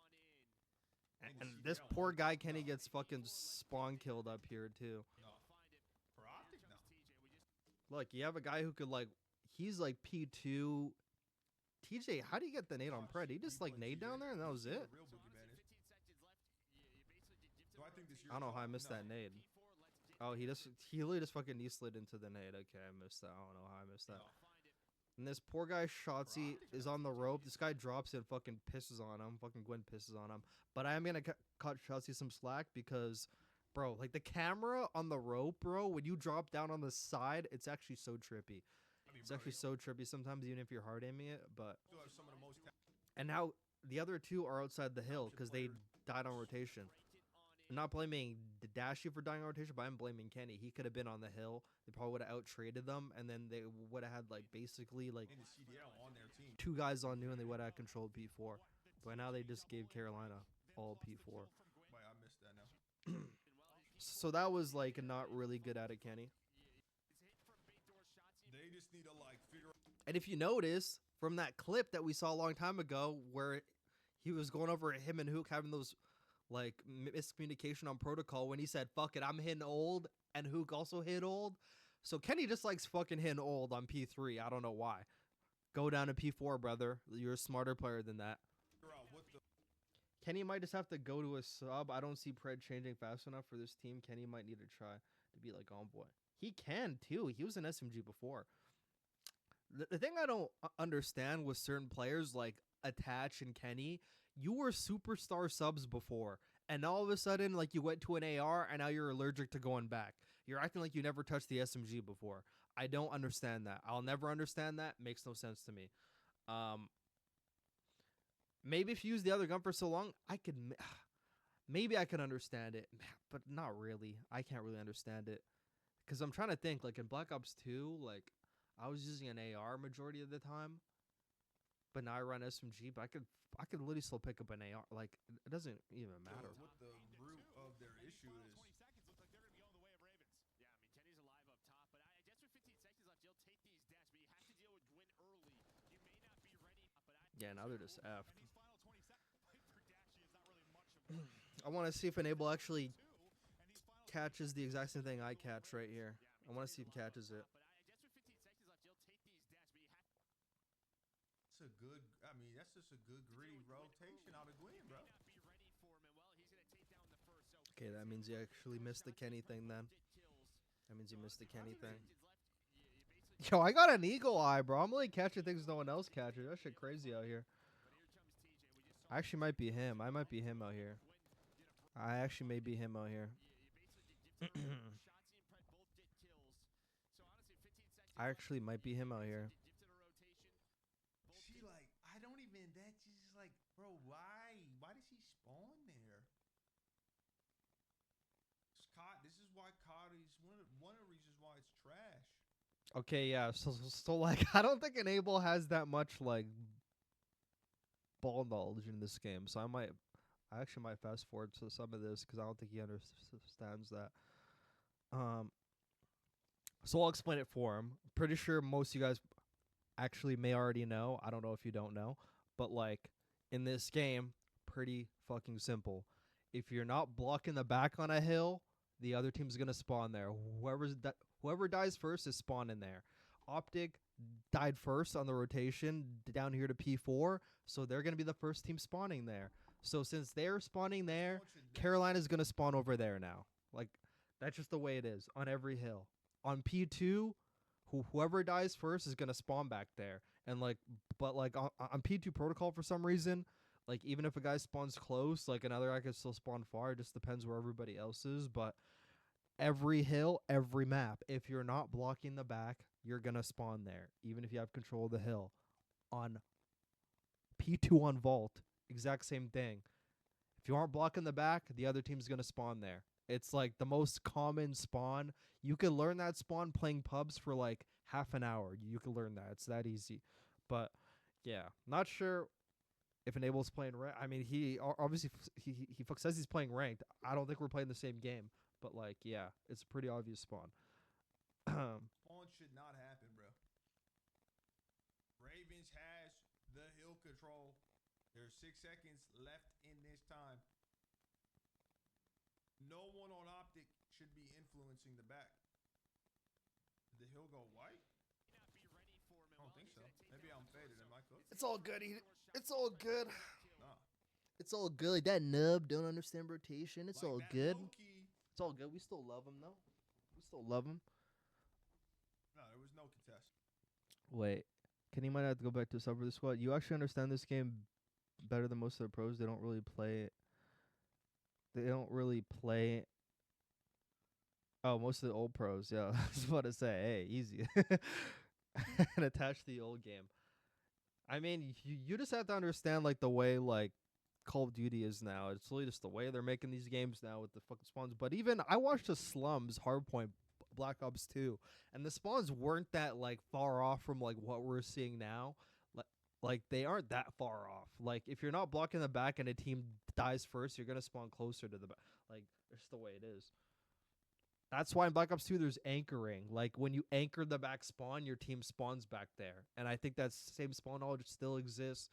And this poor guy Kenny gets fucking spawn killed up here too. No. For OpTic, no. Look, you have a guy who could like, he's like P2. TJ, how do you get the nade on Pred? He just like nade down there and that was it. Real boogeyman is. So I think this year's I don't know how I top, missed no. that nade. Oh, he literally just fucking knee slid into the nade. Okay, I missed that. I don't know how I missed that. No. And this poor guy Shotzi is on the rope. This guy drops it and fucking pisses on him. Fucking Gwen pisses on him. But I am gonna cut Shotzi some slack because, bro, like the camera on the rope, bro, when you drop down on the side, it's actually so trippy. I mean, It's bro, actually so trippy sometimes, even if you're hard aiming it. But still have some of the most and now the other 2 are outside the hill because they died on rotation. I'm not blaming Dashy for dying on rotation, but I'm blaming Kenny. He could have been on the hill. They probably would have out traded them, and then they would have had like basically like in the CDL on their team. 2 guys on new, and they would have controlled P4. But now they just gave Carolina all P4. Wait, I missed that now. So that was like not really good at it, Kenny. They just need to like figure. And if you notice from that clip that we saw a long time ago, where he was going over him and Hook having those like miscommunication on protocol when he said, "Fuck it, I'm hitting old," and Hook also hit old. So Kenny just likes fucking hitting old on P3. I don't know why. Go down to P4, brother. You're a smarter player than that. Figure out what the. Kenny might just have to go to a sub. I don't see Pred changing fast enough for this team. Kenny might need to try to be like Envoy. He can too. He was an SMG before. The thing I don't understand with certain players like Attach and Kenny, you were superstar subs before, and all of a sudden, like you went to an AR, and now you're allergic to going back. You're acting like you never touched the SMG before. I don't understand that. I'll never understand that. Makes no sense to me. Maybe if you use the other gun for so long, I could, maybe I could understand it, but not really. I can't really understand it, because I'm trying to think. Like in Black Ops 2, like I was using an AR majority of the time. But now I run SMG, but I could literally still pick up an AR. Like it doesn't even matter. What the root of their issue is. Yeah, now they're just effed. I want to see if Enable actually catches the exact same thing I catch right here. I want to see if he catches it. That's a good. I mean, that's just a good gritty rotation out of Gwen, bro. Okay, that means he actually missed the Kenny thing then. That means he missed the Kenny thing. Yo, I got an eagle eye, bro. I'm only catching things no one else catches. That shit crazy out here. I actually might be him. I might be him out here. I actually may be him out here. I actually might be him out here. She like, I don't even. That's just like, bro. Why? Why does he spawn there? Scott, this is why COD is one of the reasons why it's trash. Okay, yeah. So like, I don't think Enable has that much like ball knowledge in this game. So I actually might fast forward to some of this because I don't think he understands that. So I'll explain it for him. Pretty sure most of you guys actually may already know. I don't know if you don't know, but like in this game, pretty fucking simple. If you're not blocking the back on a hill, the other team's gonna spawn there. Whoever dies first is spawning there. OpTic died first on the rotation down here to P4, so they're gonna be the first team spawning there. So since they're spawning there, Carolina's gonna spawn over there now. Like that's just the way it is on every hill. On P2, whoever dies first is gonna spawn back there. And like, but like on P2 protocol for some reason, Like, even if a guy spawns close, like, another guy could still spawn far. It just depends where everybody else is. But every hill, every map, if you're not blocking the back, you're going to spawn there, even if you have control of the hill. On P2 on Vault, exact same thing. If you aren't blocking the back, the other team's going to spawn there. It's like the most common spawn. You can learn that spawn playing pubs for like half an hour. You can learn that. It's that easy. But yeah, not sure if Enable's playing ranked. I mean, he obviously he says he's playing ranked. I don't think we're playing the same game. But like, yeah, it's a pretty obvious spawn. Spawn should not happen, bro. Ravens has the hill control. There's 6 seconds left in this time. No one on OpTic should be influencing the back. Did the hill go white? I don't think so. Maybe I'm faded. Am I cooked? It's all good. It's all good. Nah. It's all good. Like, that nub don't understand rotation. It's Like all that good. low-key- It's all good. We still love him though. We still love him. No, there was no contest. Wait, Kenny might have to go back to sub for the squad. You actually understand this game better than most of the pros. They don't really play it. They don't really play. Oh, most of the old pros. Yeah, I was about to say, hey, easy. And attach the old game. I mean, you just have to understand like the way like Call of Duty is now. It's really just the way they're making these games now with the fucking spawns. But even I watched the Slums Hardpoint Black Ops 2, and the spawns weren't that like far off from like what we're seeing now. Like they aren't that far off. Like if you're not blocking the back and a team dies first, you're gonna spawn closer to the back. Like it's the way it is. That's why in Black Ops 2 there's anchoring. Like when you anchor the back spawn, your team spawns back there. And I think that same spawn knowledge still exists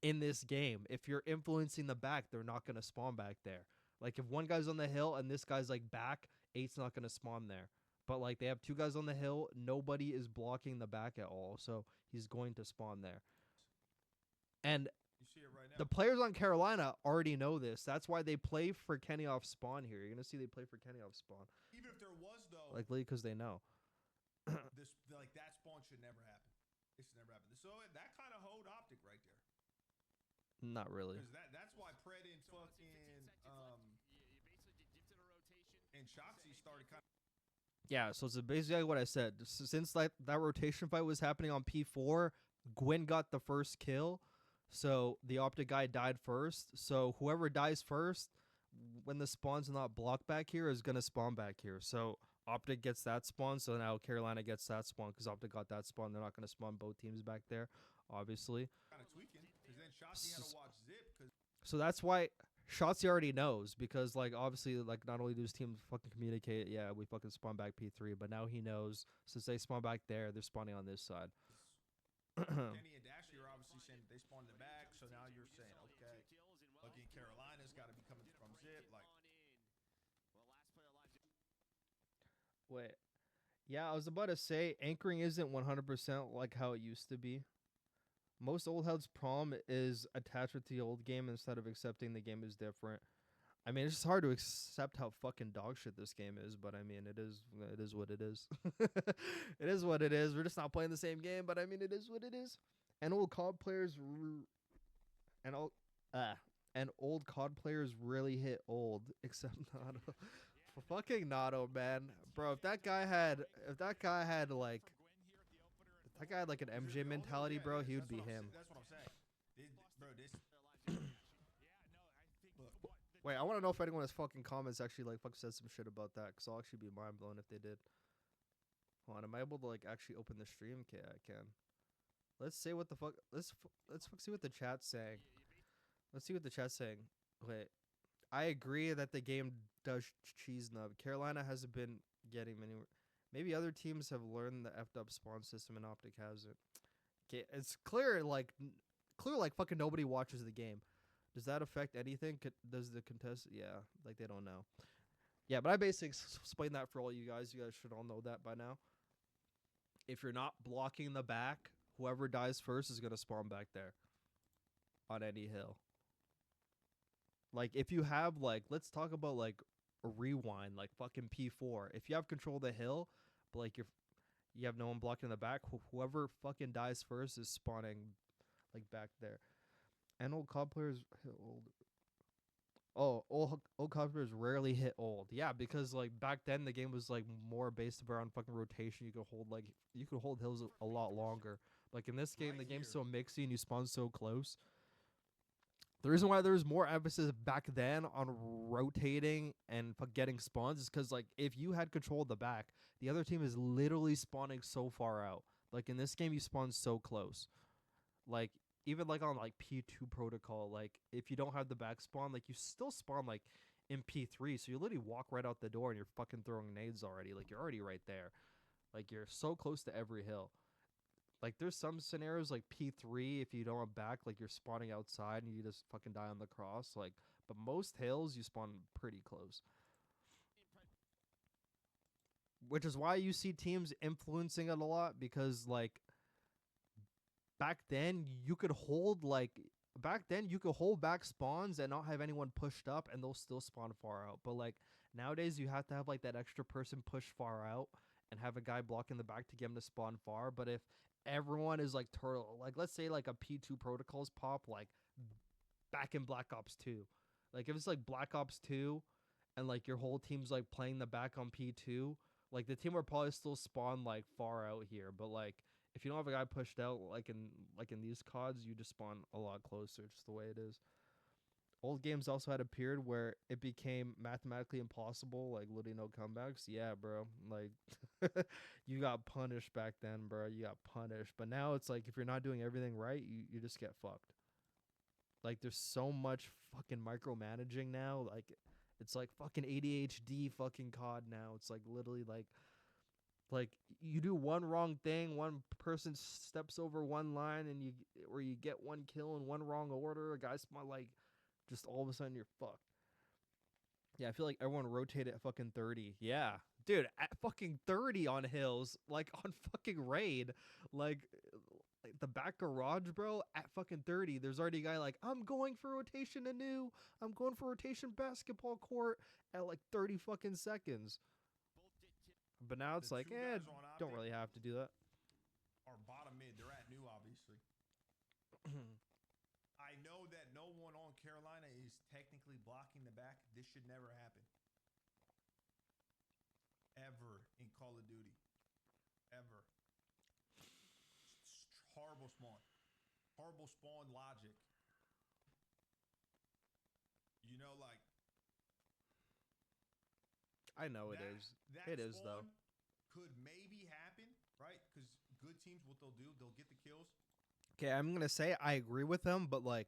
in this game. If you're influencing the back, they're not gonna spawn back there. Like if one guy's on the hill and this guy's like back, 8's not gonna spawn there. But like they have 2 guys on the hill, nobody is blocking the back at all, so he's going to spawn there. And You see it right now. the players on Carolina already know this. That's why they play for Kenny off spawn here. You're gonna see they play for Kenny off spawn, Even if there was though, likely because they know. like that spawn should never happen. It should never happen. So that kind of hold OpTic right there. Not really. Because that's why Pred and fucking and Shotzi started kind of. Yeah, so it's basically what I said. Since that rotation fight was happening on P4, Gwyn got the first kill. So the OpTic guy died first. So whoever dies first, when the spawn's not blocked back here, is going to spawn back here. So OpTic gets that spawn. So now Carolina gets that spawn because OpTic got that spawn. They're not going to spawn both teams back there, obviously. Kind of tweaking. Because then Shotzi had to watch Zip. So that's why Shotzi already knows. Because, like, obviously, like, not only do his teams fucking communicate, yeah, we fucking spawn back P3. But now he knows, since they spawn back there, they're spawning on this side. Kenny and Dashy are obviously saying that they spawned the back, so now you're saying, okay, again, Carolina's got to be coming from Zip. Like, Wait. Yeah, I was about to say, anchoring isn't 100% like how it used to be. Most old heads' problem is attachment to the old game instead of accepting the game is different. I mean, it's just hard to accept how fucking dog shit this game is, but I mean, it is what it is. It is what it is. We're just not playing the same game, but I mean, it is what it is. And old COD players old COD players really hit old, except Nato. Fucking Nato, man, bro. If that guy had like an MJ mentality, bro, he would be him. That's what I'm saying. This. Wait, I want to know if anyone has fucking comments actually like said some shit about that, because I'll actually be mind blown if they did. Hold on, am I able to like actually open the stream? Okay, I can. Let's see what the fuck. Let's see what the chat's saying. Let's see what the chat's saying. Wait, I agree that the game does cheese nub. Carolina hasn't been getting many. Maybe other teams have learned the effed up spawn system and OpTic hasn't. Okay, it's clear like fucking nobody watches the game. Does that affect anything? Does the contest? Yeah, like they don't know. Yeah, but I basically explained that for all you guys. You guys should all know that by now. If you're not blocking the back, whoever dies first is going to spawn back there on any hill. Like, if you have, like, let's talk about, like, a rewind, like fucking P4. If you have control of the hill, but, like, you have no one blocking the back, whoever fucking dies first is spawning, like, back there. And old COD players hit old. Oh, old COD players rarely hit old. Yeah, because like back then the game was like more based around fucking rotation. You could hold hills a lot longer. Like in this game, Right the game's here. so mixy and you spawn so close. The reason why there was more emphasis back then on rotating and getting spawns is because like if you had control of the back, the other team is literally spawning so far out. Like in this game, you spawn so close. Like even like on like P2 protocol, like if you don't have the back spawn, like you still spawn like in P3, so you literally walk right out the door and you're fucking throwing nades already. Like you're already right there. Like you're so close to every hill. Like there's some scenarios like P3 if you don't have back, like you're spawning outside and you just fucking die on the cross. Like but most hills you spawn pretty close. Which is why you see teams influencing it a lot because like back then you could hold back spawns and not have anyone pushed up and they'll still spawn far out. But like nowadays you have to have like that extra person push far out and have a guy blocking the back to get him to spawn far. But if everyone is like turtle, like let's say like a P2 protocols pop like back in Black Ops 2. Like if it's like Black Ops 2 and like your whole team's like playing the back on P2, like the team would probably still spawn like far out here, but like if you don't have a guy pushed out like in these CODs, you just spawn a lot closer. It's just the way it is. Old games also had a period where it became mathematically impossible, like literally no comebacks. Yeah, bro. Like you got punished back then, bro. You got punished. But now it's like if you're not doing everything right, you just get fucked. Like there's so much fucking micromanaging now. Like it's like fucking ADHD fucking COD now. It's like literally like you do one wrong thing, one person steps over one line and you get one kill in one wrong order, a guy spawn like just all of a sudden you're fucked. Yeah, I feel like everyone rotated at fucking 30. Yeah. Dude, at fucking 30 on hills, like on fucking raid, like the back garage, bro, at fucking 30, there's already a guy like, I'm going for rotation anew. I'm going for rotation basketball court at like 30 fucking seconds. But now it's The like, two guys on don't OpTic really have to do that. are bottom mid. They're at new, obviously. I know that no one on Carolina is technically blocking the back. This should never happen. Ever in Call of Duty. Ever. Horrible spawn. Horrible spawn logic. You know, like I know it is. It is though. Could maybe happen, right? Because good teams, what they'll do, they'll get the kills. Okay, I'm gonna say I agree with him, but like,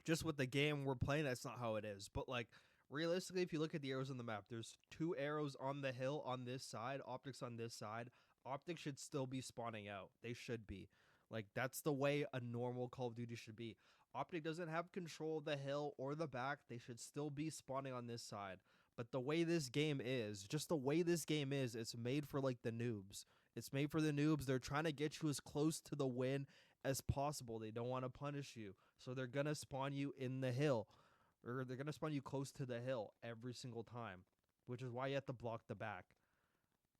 just with the game we're playing, that's not how it is. But like, realistically, if you look at the arrows on the map, there's 2 arrows on the hill on this side, OpTics on this side. OpTic should still be spawning out. They should be. Like that's the way a normal Call of Duty should be. OpTic doesn't have control of the hill or the back. They should still be spawning on this side. But the way this game is, just the way this game is, it's made for like the noobs. It's made for the noobs. They're trying to get you as close to the win as possible. They don't want to punish you. So they're going to spawn you in the hill. Or they're going to spawn you close to the hill every single time. Which is why you have to block the back.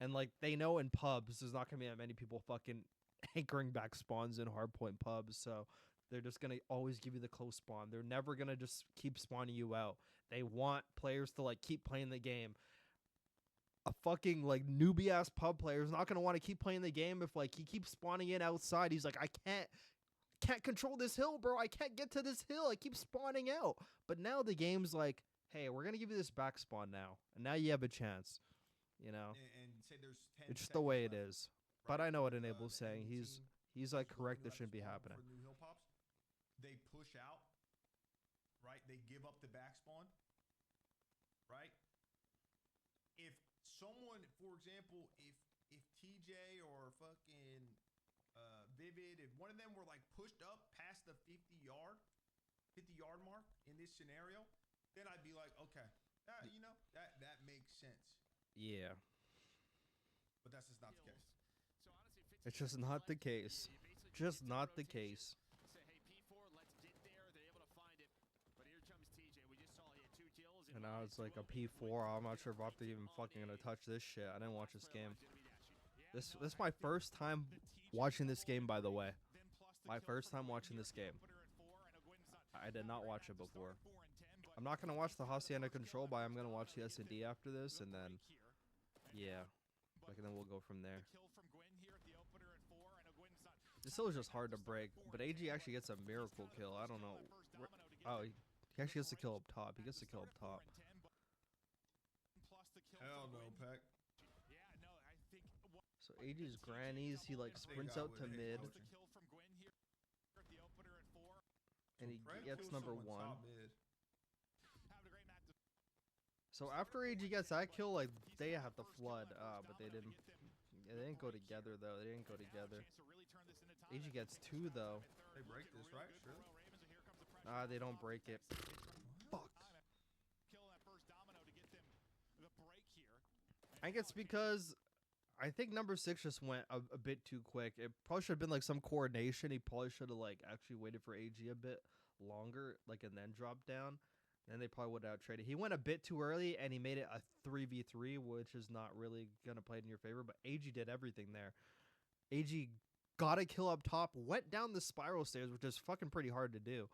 And like they know in pubs, there's not going to be that many people fucking anchoring back spawns in hardpoint pubs. So they're just going to always give you the close spawn. They're never going to just keep spawning you out. They want players to like keep playing the game. A fucking like newbie ass pub player is not going to want to keep playing the game if like he keeps spawning in outside. He's like, I can't control this hill, bro. I can't get to this hill. I keep spawning out. But now the game's like, hey, we're going to give you this back spawn now. And now you have a chance, you know. And say there's 10 it's just the way it left, is. But right? I know what The Enable's saying. enemy He's team like is correct. going This shouldn't be spawn happening. For new hill pops, they push out, right? They give up the back spawn, right? If someone, for example, if TJ or fucking Vivid, if one of them were like pushed up past the 50-yard mark in this scenario, then I'd be like, okay, you know, that makes sense. Yeah. But that's just not the case. It's just not the case. Just not the case. Say, hey, P4, let's get there. They're able to find it. But here comes TJ. We just saw he had 2 kills. And now it's like a P4. I'm not sure if OpTic even fucking gonna touch this shit. I didn't watch this game. This is my first time watching this game, by the way. My first time watching this game. I did not watch it before. I'm not gonna watch the Hacienda Control, but I'm gonna watch the S&D after this, and then yeah, like and then we'll go from there. This hill is just hard to break, but AG actually gets a miracle kill. I don't know. Oh, he actually gets the kill up top. He gets the kill up top. Hell no, Peck. So AG's grannies, he like sprints out to mid, and he gets number 1. So after AG gets that kill, like they have to flood, but they didn't. Yeah, they didn't go together though. They didn't go together. AG gets 2 though. They break this, right? Sure. Nah, they don't break it. Fuck. I think it's because I think number 6 just went a bit too quick. It probably should have been like some coordination. He probably should have like actually waited for AG a bit longer, like and then dropped down. Then they probably would have traded. He went a bit too early and he made it a 3v3, which is not really gonna play in your favor. But AG did everything there. AG got a kill up top, went down the spiral stairs, which is fucking pretty hard to do,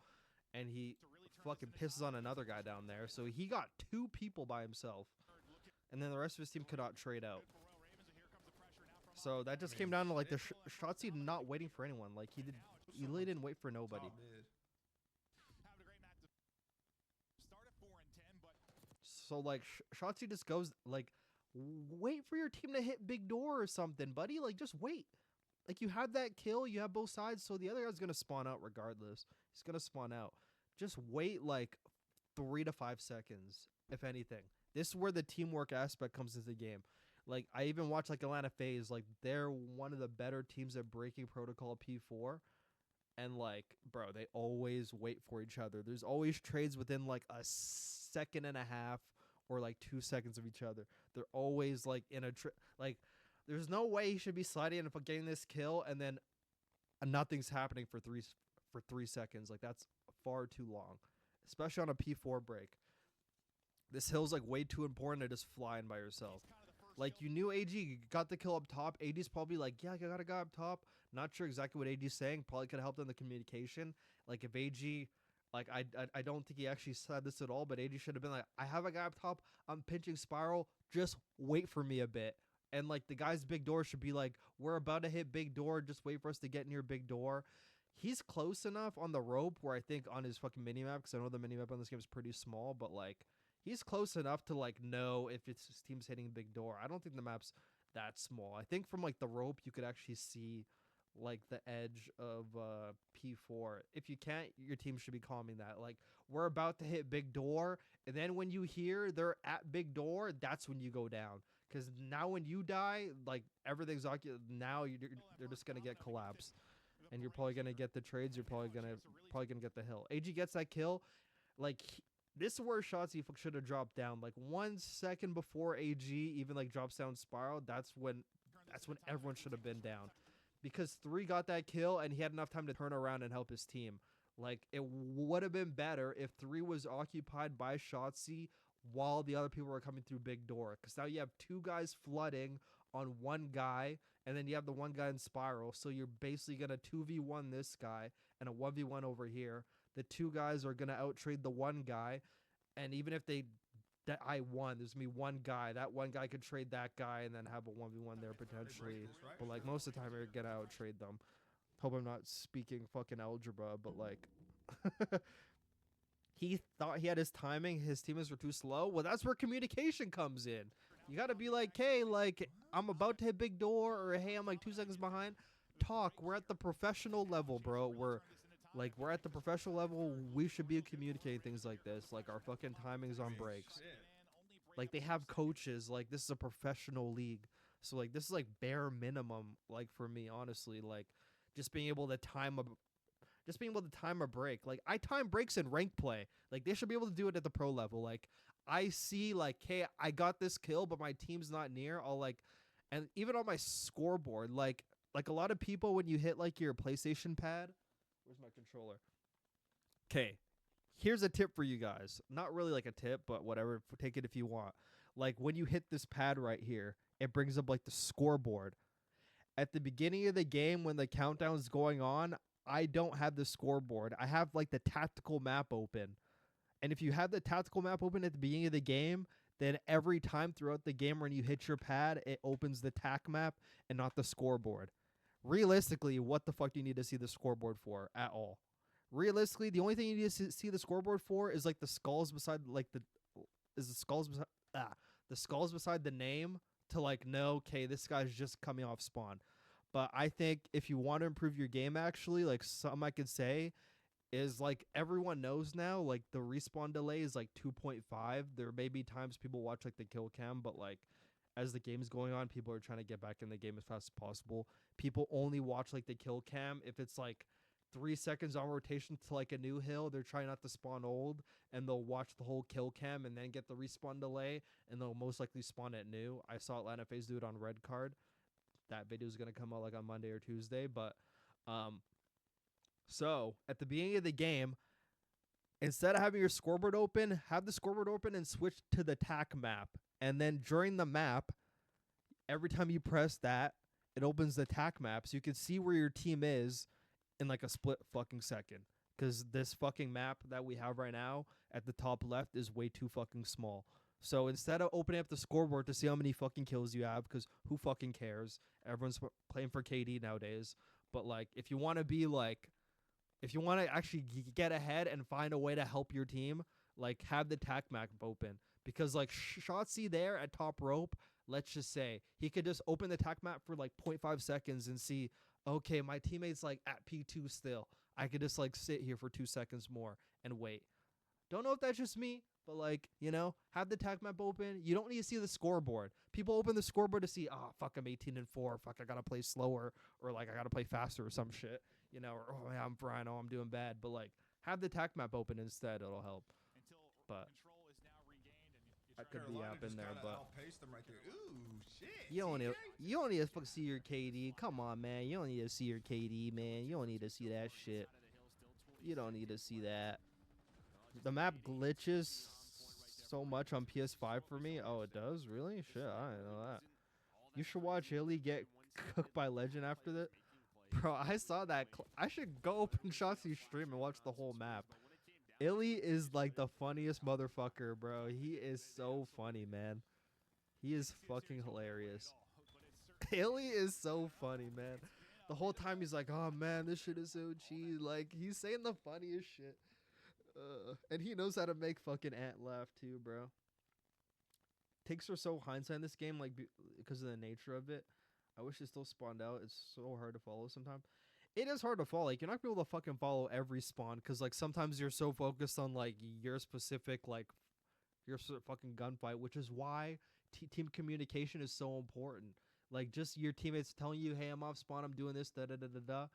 and he fucking pisses on another guy down there. So he got 2 people by himself, and then the rest of his team could not trade out. So that just came down to like the Shotzzy not waiting for anyone. Like he really didn't wait for nobody. So like Shotzzy just goes like, wait for your team to hit big door or something, buddy. Like just wait. Like you have that kill, you have both sides, so the other guy's gonna spawn out regardless. He's gonna spawn out. Just wait like 3 to 5 seconds, if anything. This is where the teamwork aspect comes into the game. Like I even watch like Atlanta FaZe, like they're one of the better teams at breaking protocol P4. And like, bro, they always wait for each other. There's always trades within like a second and a half or like 2 seconds of each other. They're always like in a like. There's no way he should be sliding in for getting this kill and then nothing's happening for 3 seconds. Like that's far too long, especially on a P4 break. This hill's like way too important to just fly in by yourself. Like you knew AG got the kill up top. AG's probably like, yeah, I got a guy up top. Not sure exactly what AG's saying. Probably could have helped in the communication. Like if AG, like I don't think he actually said this at all, but AG should have been like, I have a guy up top. I'm pinching spiral. Just wait for me a bit. And, like, the guy's big door should be like, we're about to hit big door. Just wait for us to get near big door. He's close enough on the rope where I think on his fucking minimap, because I know the minimap on this game is pretty small, but, like, he's close enough to, like, know if his team's hitting big door. I don't think the map's that small. I think from, like, the rope, you could actually see, like, the edge of P4. If you can't, your team should be calming that. Like, we're about to hit big door, and then when you hear they're at big door, that's when you go down. Because now when you die, like, everything's now they're just going to get collapsed. And you're probably going to get the trades. You're probably going to get the hill. AG gets that kill. Like, this is where Shotzzy should have dropped down. Like, 1 second before AG even, like, drops down spiral, that's when everyone should have been down. Because 3 got that kill, and he had enough time to turn around and help his team. Like, it would have been better if 3 was occupied by Shotzzy while the other people were coming through big door. Because now you have 2 guys flooding on 1 guy, and then you have the 1 guy in spiral. So you're basically going to 2v1 this guy and a 1v1 over here. The 2 guys are going to out-trade the 1 guy. And even if I won, there's going to be 1 guy. That 1 guy could trade that guy and then have a 1v1 there potentially. But, like, most of the time, you're going to out-trade them. Hope I'm not speaking fucking algebra, but, like... He thought he had his timing. His teammates were too slow. Well, that's where communication comes in. You got to be like, hey, like, I'm about to hit big door, or hey, I'm like 2 seconds behind. Talk. We're at the professional level, bro. We're at the professional level. We should be communicating things like this. Like, our fucking timing's on breaks. Like, they have coaches. Like, this is a professional league. So, like, this is, like, bare minimum, like, for me, honestly. Like, just being able to time a break. Like, I time breaks in rank play. Like, they should be able to do it at the pro level. Like, I see, like, hey, I got this kill, but my team's not near. I'll, like, and even on my scoreboard, like a lot of people, when you hit, like, your PlayStation pad, where's my controller? Okay, here's a tip for you guys. Not really like a tip, but whatever. Take it if you want. Like, when you hit this pad right here, it brings up, like, the scoreboard. At the beginning of the game, when the countdown's going on, I don't have the scoreboard. I have like the tactical map open. And if you have the tactical map open at the beginning of the game, then every time throughout the game when you hit your pad, it opens the tac map and not the scoreboard. Realistically, what the fuck do you need to see the scoreboard for at all? Realistically, the only thing you need to see the scoreboard for is like the skulls beside the skulls beside the name to like know, okay, this guy's just coming off spawn. But I think if you want to improve your game, actually, like something I could say is like everyone knows now, like the respawn delay is like 2.5. There may be times people watch like the kill cam, but like as the game's going on, people are trying to get back in the game as fast as possible. People only watch like the kill cam if it's like 3 seconds on rotation to like a new hill. They're trying not to spawn old, and they'll watch the whole kill cam and then get the respawn delay, and they'll most likely spawn at new. I saw Atlanta FaZe do it on Red Card. That video is gonna come out like on Monday or Tuesday, but so at the beginning of the game, instead of having your scoreboard open, have the scoreboard open and switch to the tac map. And then during the map, every time you press that, it opens the tac map so you can see where your team is in like a split fucking second. Because this fucking map that we have right now at the top left is way too fucking small. So instead of opening up the scoreboard to see how many fucking kills you have, because who fucking cares? Everyone's playing for KD nowadays. But like, if you want to be like, if you want to actually get ahead and find a way to help your team, like have the tac map open. Because like Shotzi there at top rope, let's just say, he could just open the tac map for like 0.5 seconds and see, okay, my teammate's like at P2 still. I could just like sit here for 2 seconds more and wait. Don't know if that's just me, but like, you know, have the tac map open. You don't need to see the scoreboard. People open the scoreboard to see, oh, fuck, I'm 18-4. Fuck, I got to play slower, or like I got to play faster or some shit. You know, or oh, yeah, I'm fine. Oh, I'm doing bad. But like, have the tac map open instead. It'll help. But control is now regained, and I could be Carolina up in just there, kinda but outpaced them right there. Ooh, shit. you don't need TJ? you don't need to fucking see your KD. Come on, man. You don't need to see your KD, man. You don't need to see that shit. You don't need to see that. The map glitches so much on PS5 for me. Oh, it does? Really? Shit, I didn't know that. You should watch Illy get cooked by Legend after that. Bro, I saw that. I should go open Shotzi's stream and watch the whole map. Illy is like the funniest motherfucker, bro. He is so funny, man. He is fucking hilarious. Illy is so funny, man. The whole time he's like, oh man, this shit is so cheesy. Like, he's saying the funniest shit. And he knows how to make fucking Ant laugh too, bro. Takes are so hindsight in this game, like, because of the nature of it. I wish it still spawned out. It's so hard to follow sometimes. It is hard to follow. Like, you're not going to be able to fucking follow every spawn, because, like, sometimes you're so focused on, like, your specific, like, your fucking gunfight, which is why team communication is so important. Like, just your teammates telling you, hey, I'm off spawn, I'm doing this, da-da-da-da-da.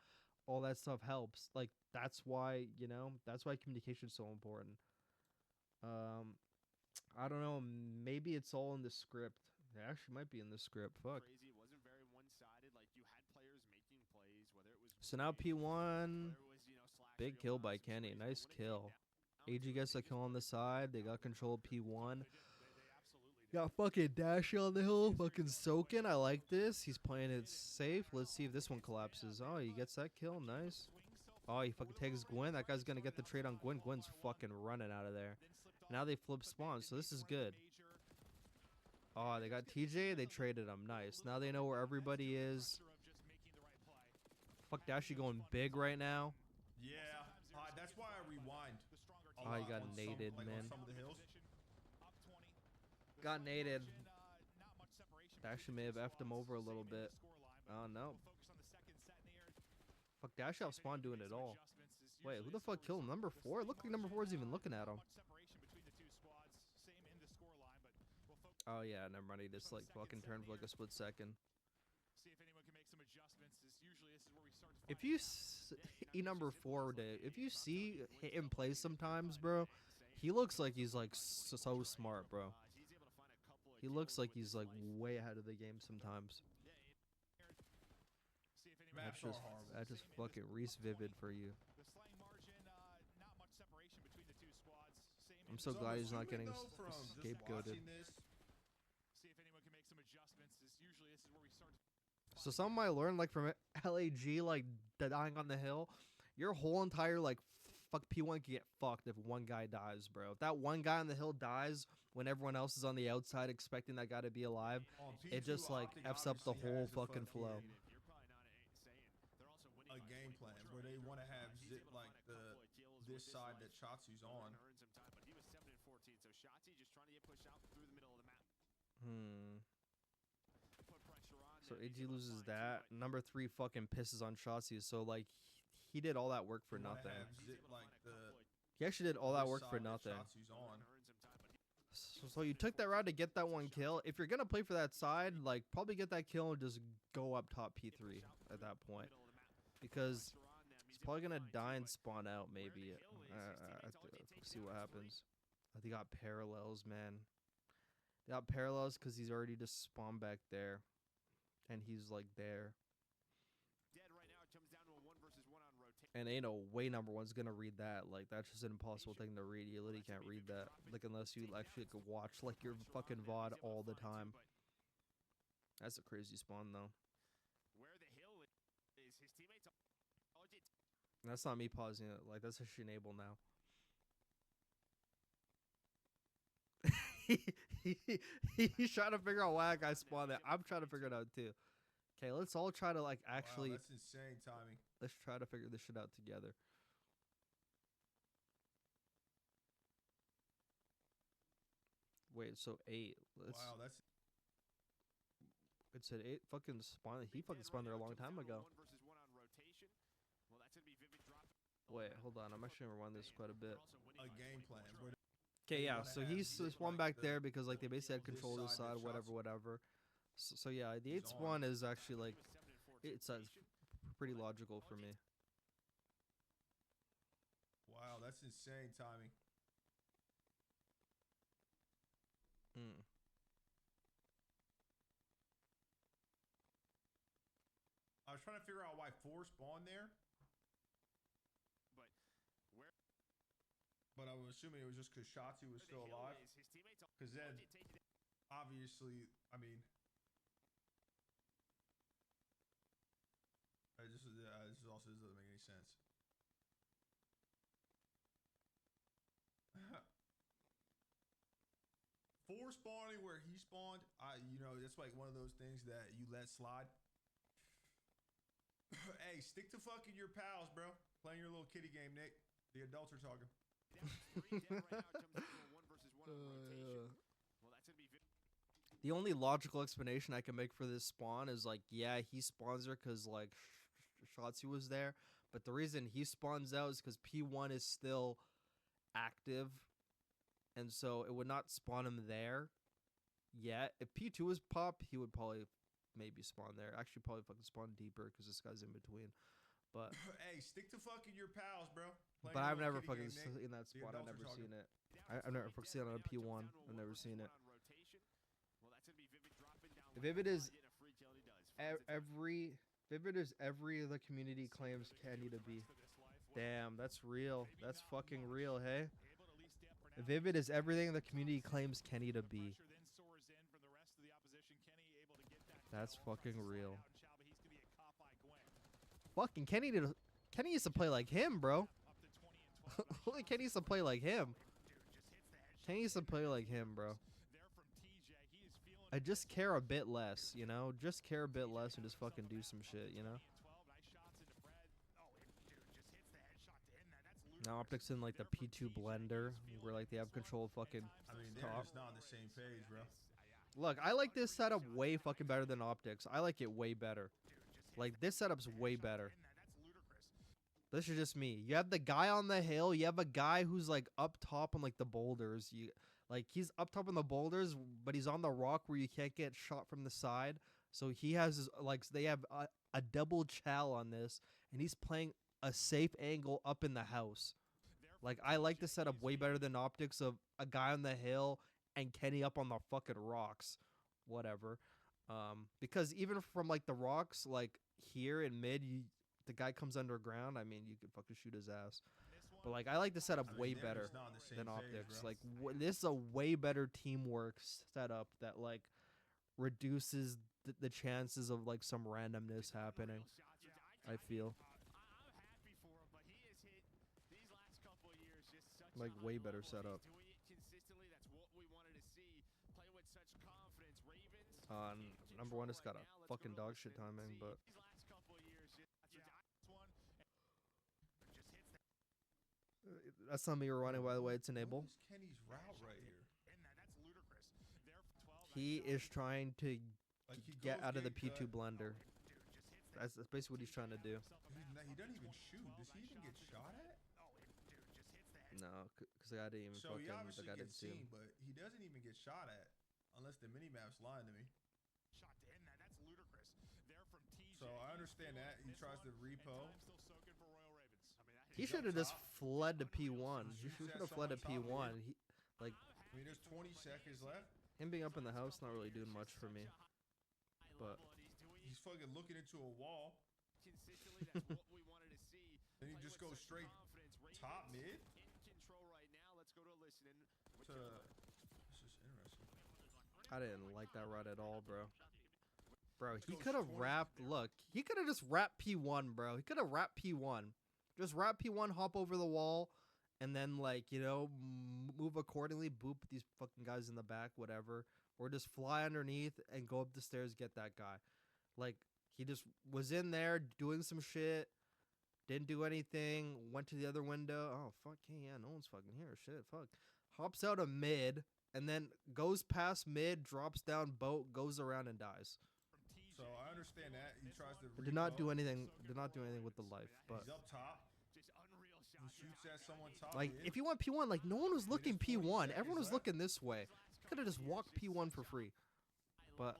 All that stuff helps. Like, that's why, you know, that's why communication is so important. I don't know. Maybe it's all in the script. It actually might be in the script. Fuck. Crazy. It wasn't very one-sided. Like, you had players making plays, whether it was So now P1, whether it was, you know, slash big real kill by nonsense Kenny. plays, but Nice when it came kill. down AG to it, gets they a just kill on the went for it. side. They got control of P1. absolutely Got fucking Dashy on the hill. Fucking soaking. I like this. He's playing it safe. Let's see if this one collapses. Oh, he gets that kill. Nice. Oh, he fucking takes Gwen. That guy's going to get the trade on Gwen. Gwen's fucking running out of there. Now they flip spawn, so this is good. Oh, they got TJ. They traded him. Nice. Now they know where everybody is. Fuck, Dashy going big right now. Yeah, that's why I rewind. Oh, he got naded, on man. some of the hills. Got naded. Dashy may have effed him over a little bit. Oh, no. Fuck, Dashy off spawn doing it all. Wait, who the fuck killed him? Number 4? It looked like number 4 is even looking at him. Oh, yeah, never mind. He just, like, fucking turned for, like, a split second. If you see number 4, Dave, if you see him play sometimes, bro, he looks like he's, like, so smart, bro. He looks like he's, like, way ahead of the game sometimes. That's just fucking Reese Vivid for you. I'm so glad he's not getting scapegoated. So something I learned, like, from LAG, like, dying on the hill, your whole entire like fuck P1 can get fucked if one guy dies, bro. If that one guy on the hill dies when everyone else is on the outside expecting that guy to be alive, On it P2, just like OpTic f's up the obviously whole has a fucking flow. You're probably not saying they're also winning A by game 20 plan points where they right want to now. have He's zip able to like find a couple of kills this with side life. that Chatsu's So on. they're gonna earn some time, but he was 7 and 14. So Shotzi just trying to get pushed out through the middle of the map. Put pressure on So them. He's AG able to loses find that. two, but Number 3 fucking pisses on Shotzi. So like he did all that work for You wanna nothing. have he's zip able to like find a couple the He actually did all that this work for side that nothing. Chatsu's They're on. gonna earn some time, but So you took that route to get that one kill. If you're gonna play for that side, like probably get that kill and just go up top P3 at that point, middle of the map. because Pressure on them. he's He's probably able to gonna find two, die and but spawn out where maybe. the hill is, his teammates all get taken See down. what It's happens. They got parallels, man. They got parallels because he's already just spawned back there, and he's like there. Dead right now. It comes down to a 1v1 on rotation. And ain't no way number one's gonna read that. Like that's just an impossible thing to read. You literally can't read that. Like unless you actually could watch like your fucking VOD all the time. That's a crazy spawn though. Where the hill is, his teammates all get That's not me pausing it. Like that's actually Enable now. He's trying to figure out why that guy spawned there. I'm trying to figure it out too. Okay, let's all try to like actually. Wow, that's insane timing. Let's try to figure this shit out together. Wait, so 8. Let's. Wow, that's It said 8 fucking spawn. He fucking spawned there a long time ago. 1v1 on rotation. Well, that's gonna be Vivid dropping. Wait, hold on. I'm actually gonna run this quite a bit. a game plan. Where Okay, yeah. wanna So have he's zip spawned like back there the- because like they basically had this control of the side side, that whatever, shots- whatever. So yeah, the He's 8 spawn on. is actually like He was 7 and 14 it's pretty logical for me. wow, that's insane timing. Hmm. I was trying to figure out why 4 spawned there, But where but I was assuming it was just because Shotzi was the still hill alive. is, his teammates all Because then, get taken down. obviously, I mean, this also doesn't make any sense. Four spawning where he spawned, that's like one of those things that you let slide. Hey, stick to fucking your pals, bro. Playing your little kitty game, Nick. The adults are talking. Down 3 dead right now. It comes down to a 1v1 on rotation. Well, that's gonna be The only logical explanation I can make for this spawn is like, yeah, he spawns there because like Shotzi was there, but the reason he spawns out is because P1 is still active, and so it would not spawn him there yet. If P2 was pop, he would probably maybe spawn there. Actually, probably fucking spawn deeper because this guy's in between. But Hey, stick to fucking your pals, bro. Playing but your I've little never kitty fucking game, Nick. seen that The spot. I've adults are never talking. seen it. down I've never 3 seen it on a dead right now. It comes P1. down to a I've never seen 1v1 it. on rotation. Well, that's gonna be Vivid dropping down. Vivid is getting a free kill, and he does. Finds it. Vivid is every the community claims Kenny to be. Damn, that's real. That's fucking real, hey? Vivid is everything the community claims Kenny to be. That's fucking real. Fucking Kenny used to play like him, bro. Only Kenny used to play like him. Kenny used to play like him, bro. I just care a bit less, you know? Just care a bit less and just fucking do some shit, you know? Now OpTic's in like the P2 blender where like they have control of fucking I mean, they're top. just not on the same page, bro. Look, I like this setup way fucking better than OpTic's. I like it way better. Like this setup's way better. This is just me. You have the guy on the hill. You have a guy who's like up top on like the boulders. He's up top on the boulders, but he's on the rock where you can't get shot from the side. So he has his, they have a double chow on this, and he's playing a safe angle up in the house. Like I like the setup way better than OpTic's of a guy on the hill and Kenny up on the fucking rocks, whatever. Because even from like the rocks, like here in mid, the guy comes underground. I mean, you could fucking shoot his ass. But like, I like the setup I mean, way they're better just not on the same than page, OpTic's. bro. Like this is a way better teamwork setup that like reduces the chances of like some randomness happening. I feel. I'm happy for him, but he Like, way better setup. He's doing it consistently. That's what we wanted to see. Playing with such confidence. Ravens. Number one, it's got a fucking dog shit timing, but These last couple of years, that's not me running, by the way. It's Enable. What is Kenny's route right here? That's ludicrous. They're 12. He is trying to Like he get goes out of the gate P2 cut. blender. That's basically what he's trying to do. He doesn't even shoot. Does he even get shot at? No, because the guy didn't even So he fucking. obviously The guy didn't gets see him. seen, but he doesn't even get shot at unless the minimap's lying to me. Shot to end that. That's ludicrous. They're from TJ. So I understand that. He tries to repo. Time still soaking for Royal Ravens. I mean, He He's should up have just top. fled to P1. He Shoots should at have fled to someone top P1. He, like, I mean, there's 20 seconds left. him being up in the house not really doing much for me. But He's fucking looking into a wall. consistently. That's what we wanted to see. Then he Playing just with goes such straight confidence. top Ravens mid in control right now. Let's go to a listen in with to. Carolina. This is interesting. I didn't like that route at all, bro. Bro, he goes could have 20 wrapped. Look, he could have just wrapped P1, bro. He could have wrapped P1. Just wrap P1, hop over the wall, and then, like, you know, move accordingly, boop these fucking guys in the back, whatever. Or just fly underneath and go up the stairs, get that guy. Like, he just was in there doing some shit, didn't do anything, went to the other window. Oh, fuck, yeah, no one's fucking here. Shit, fuck. Hops out of mid, and then goes past mid, drops down boat, goes around and dies. So I understand that. He tries to. Did not do repo. anything. Did not do anything with the life. But He's up top. Just unreal He shot. shoots at someone top. like, mid. if you want P1, like, no one was looking there's 20 P1. seconds Everyone was left. looking this way. Could have just walked P1 for free. But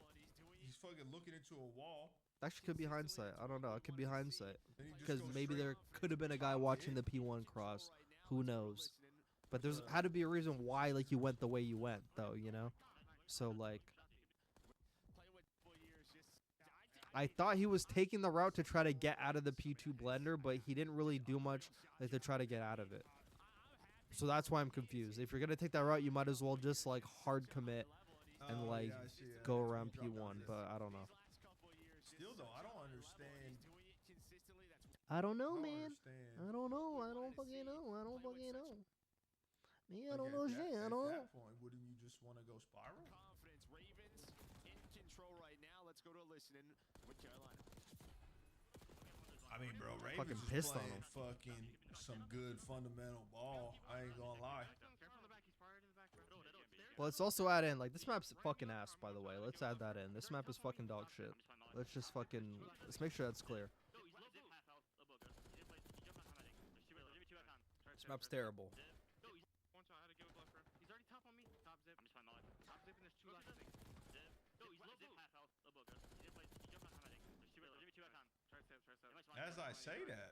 He's fucking looking into a wall. actually, could be hindsight. I don't know. It could be hindsight Then he just because goes maybe straight there could have been a guy top watching the mid. P1 cross. Who knows? But there's had to be a reason why, like, you went the way you went, though. You know. So like, I thought he was taking the route to try to get out of the P2 blender, but he didn't really do much like to try to get out of it. So that's why I'm confused. If you're gonna take that route, you might as well just like hard commit and Oh, like yeah, I see that. go He around dropped P1. out. But I don't know. Still though, I don't understand. I don't know, I don't man. understand. I don't know. I don't fucking know. I don't fucking know. Me, I Like, don't at know that- shit. I at don't know. that point, wouldn't you just want to go spiral? Confidence. Ravens in control right now. Let's go to a listen in with Carolina. I mean, bro, Ravens Fucking is pissed on playing him. fucking some good fundamental ball. I ain't gonna lie. Well, let's also add in like this map's fucking ass. By the way, let's add that in. This map is fucking dog shit. Let's just fucking let's make sure that's clear. This map's terrible. As I say that,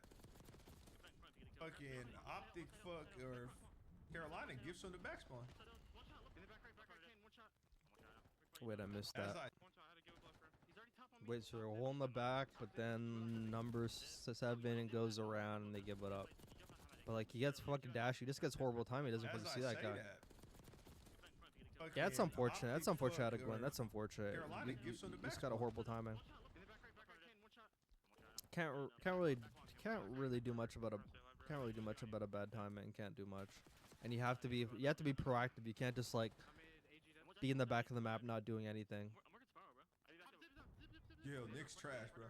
fucking OpTic fuck or Carolina gives him the back spawn. Wait, I missed As that. I Wait, so they're holding the back, but then number 7 and goes around and they give it up. But like he gets fucking dash, he just gets horrible time. He doesn't as fucking I see that say guy. Yeah, that's fucking unfortunate. That's OpTic unfortunate, fuck Gwen. or That's unfortunate. Carolina You gives him the just back got a spawn. horrible timing. Can't really do much about a bad timing. Can't do much, and you have to be proactive. You can't just like be in the back of the map not doing anything. Yo, Nick's trash, bro.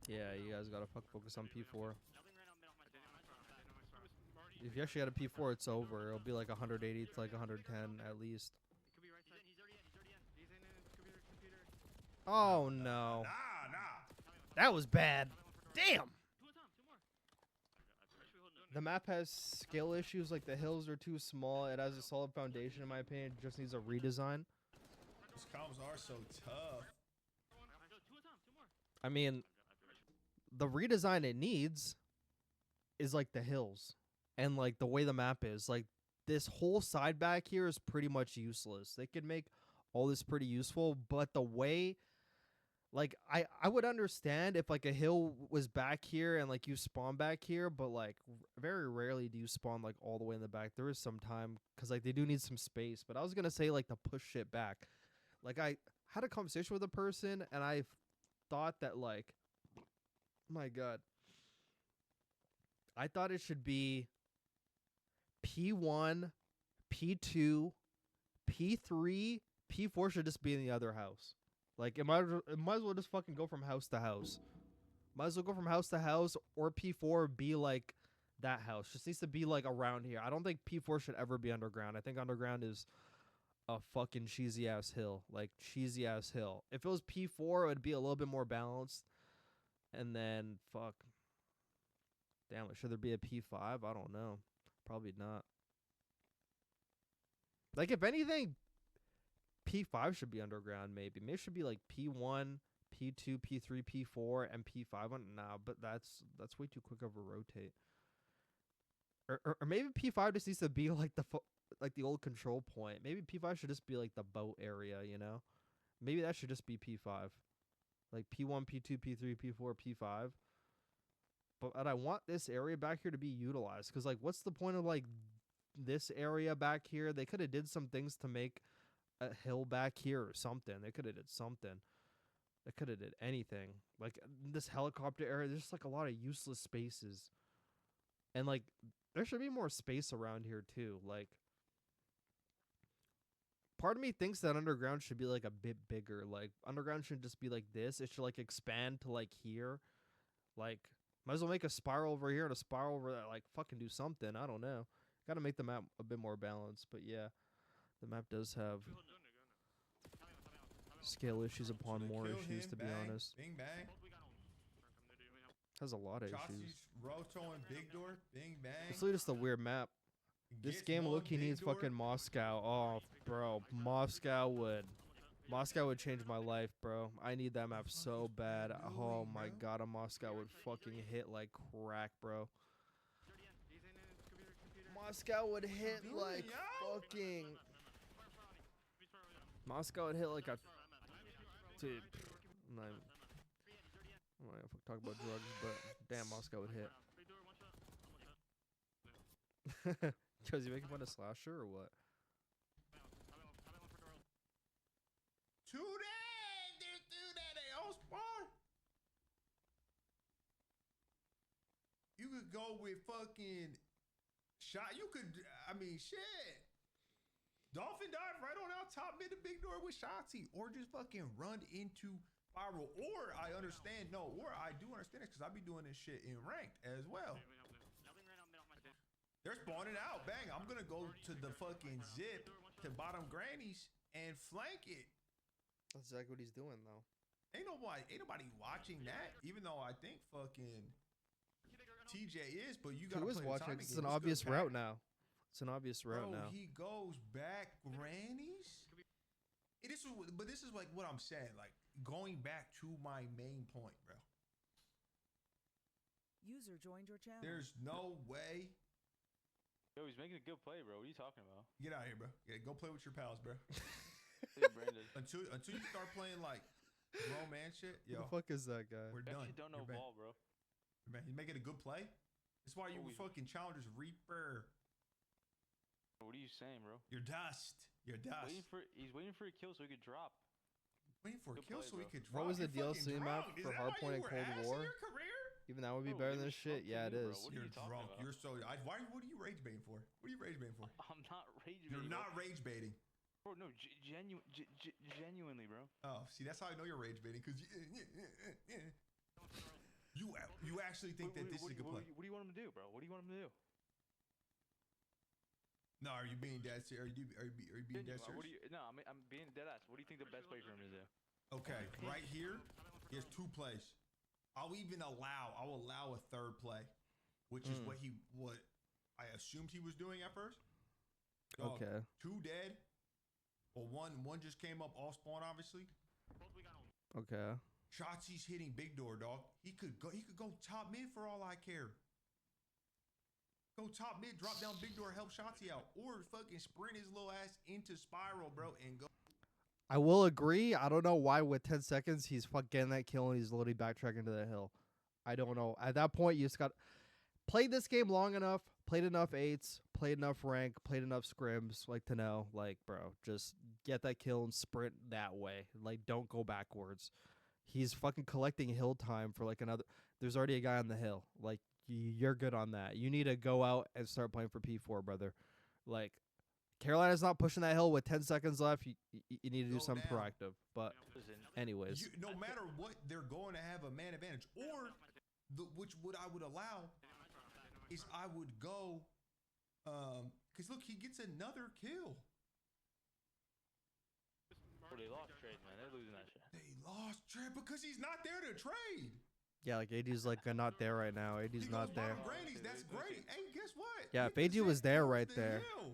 Yeah, you guys gotta focus on P4. If you actually had a P4, it's over. It'll be like 180 to like 110 at least. Oh no, Nah. that was bad. Damn. The map has skill issues, like the hills are too small. It has a solid foundation, in my opinion. It just needs a redesign. These comms are so tough. I mean, the redesign it needs is like the hills and like the way the map is. Like this whole side back here is pretty much useless. They could make all this pretty useful, but the way Like I would understand if like a hill was back here and like you spawn back here, but like very rarely do you spawn like all the way in the back. There is some time because like they do need some space. But I was gonna say like to push shit back. Like I had a conversation with a person and I thought that like, my God, I thought it should be P1, P2, P3, P4 should just be in the other house. Like, it might as well just fucking go from house to house. Might as well go from house to house, or P4 be like that house. Just needs to be like around here. I don't think P4 should ever be underground. I think underground is a fucking cheesy ass hill. Like, cheesy ass hill. If it was P4, it would be a little bit more balanced. And then, fuck. Damn, should there be a P5? I don't know. Probably not. Like, if anything, P5 should be underground, maybe. Maybe it should be like P1, P2, P3, P4, and P5. Nah, but that's way too quick of a rotate. Or maybe P5 just needs to be like the old control point. Maybe P5 should just be like the boat area, you know? Maybe that should just be P5. Like P1, P2, P3, P4, P5. But I want this area back here to be utilized. Because, like, what's the point of, like, this area back here? They could have did some things to make a hill back here or something. They could have did something. They could have did anything. Like, this helicopter area, there's just, like, a lot of useless spaces. And, like, there should be more space around here, too. Like, part of me thinks that underground should be, like, a bit bigger. Like, underground shouldn't just be like this. It should, like, expand to, like, here. Like, might as well make a spiral over here and a spiral over there. Like, fucking do something. I don't know. Gotta make the map a bit more balanced. But, yeah, the map does have scale issues upon more issues, to be honest. Bing bang. Has a lot of issues. Chauncey's Roto and Big Door. Bing bang. It's really just a weird map. This Gets game one look, he Big needs Door. fucking Moscow. Oh, bro, Moscow would change my life, bro. I need that map so bad. Oh my God, a Moscow would fucking hit like crack, bro. Moscow would hit like fucking. Moscow would hit like a. Dude, I'm not gonna talk about drugs, but damn, Moscow would hit. Cause you making fun of Slasher or what? Two that! There's two that they all spawn. You could go with fucking shot. You could, I mean, shit. Dolphin dive right on out top mid to Big Door with Shotzi, or just fucking run into Spiral. Or I understand, no, or I do understand it because I be doing this shit in ranked as well. They're spawning out. Bang. I'm going to go to the fucking zip to bottom grannies and flank it. That's exactly what he's doing, though. Ain't nobody watching that, even though I think fucking TJ is, but you got to play watching. the It's an obvious route now. It's an obvious route now. He goes back grannies. But this is like what I'm saying, like going back to my main point, bro. User joined your channel. There's no way. Yo, he's making a good play, bro. What are you talking about? Get out of here, bro. Yeah, go play with your pals, bro. Hey, Brandon. Until you start playing like grown man shit, yo. Who the fuck is that guy? We're You done. actually don't know You're ball, bro. Man, he's making a good play. That's why you were fucking Challengers Reaper. What are you saying, bro? You're dust. You're dust. He's waiting for a kill so he could drop. Waiting for a Good kill play, so he bro. could drop. What was the You're DLC fucking map drunk. Is for that why Hardpoint you and were Cold ass in War? your career? Even that would be Bro, better give than me this shit. fuck Yeah, to it me, is. bro. What are You're you talking drunk. about? You're so. What are you rage baiting for? What are you rage baiting for? I'm not rage baiting. You're not bro. rage baiting. Bro, no, genuinely, bro. Oh, see, that's how I know you're rage baiting because you actually think that this is a good play. What do you want him to do, bro? What do you want him to do? No, are you being dead serious? Are you being dead serious? I'm being dead ass. What do you think the best play for him to do? Okay, right here, he has two plays. I'll allow a third play, which is what I assumed he was doing at first. Dog, Okay. Two dead. Well, one just came up off spawn, obviously. Okay. Shotzi's hitting Big Door, dog. He could go top mid for all I care. Go top mid, drop down Big Door, help Shotzi out, or fucking sprint his little ass into Spiral, bro, and go. I will agree. I don't know why with 10 seconds he's getting that kill and he's literally backtracking to the hill. I don't know. At that point, you just got played this game long enough, played enough 8s, played enough rank, played enough scrims, like to know, like, bro, just get that kill and sprint that way. Like, don't go backwards. He's fucking collecting hill time for like another. There's already a guy on the hill. Like, you're good on that. You need to go out and start playing for P4, brother. Like, Carolina's not pushing that hill with 10 seconds left. You need to do Go something down. proactive. But anyways, No matter what, they're going to have a man advantage. Or, what I would allow is I would go, because look, he gets another kill. Oh, they lost trade, man. They're losing that shit. They lost trade because he's not there to trade. yeah, like AD's like not there right now. AD's He not goes there. bottom Grannies, that's great. Hey, guess what? Yeah, He if AG was just there killed right the there. hill.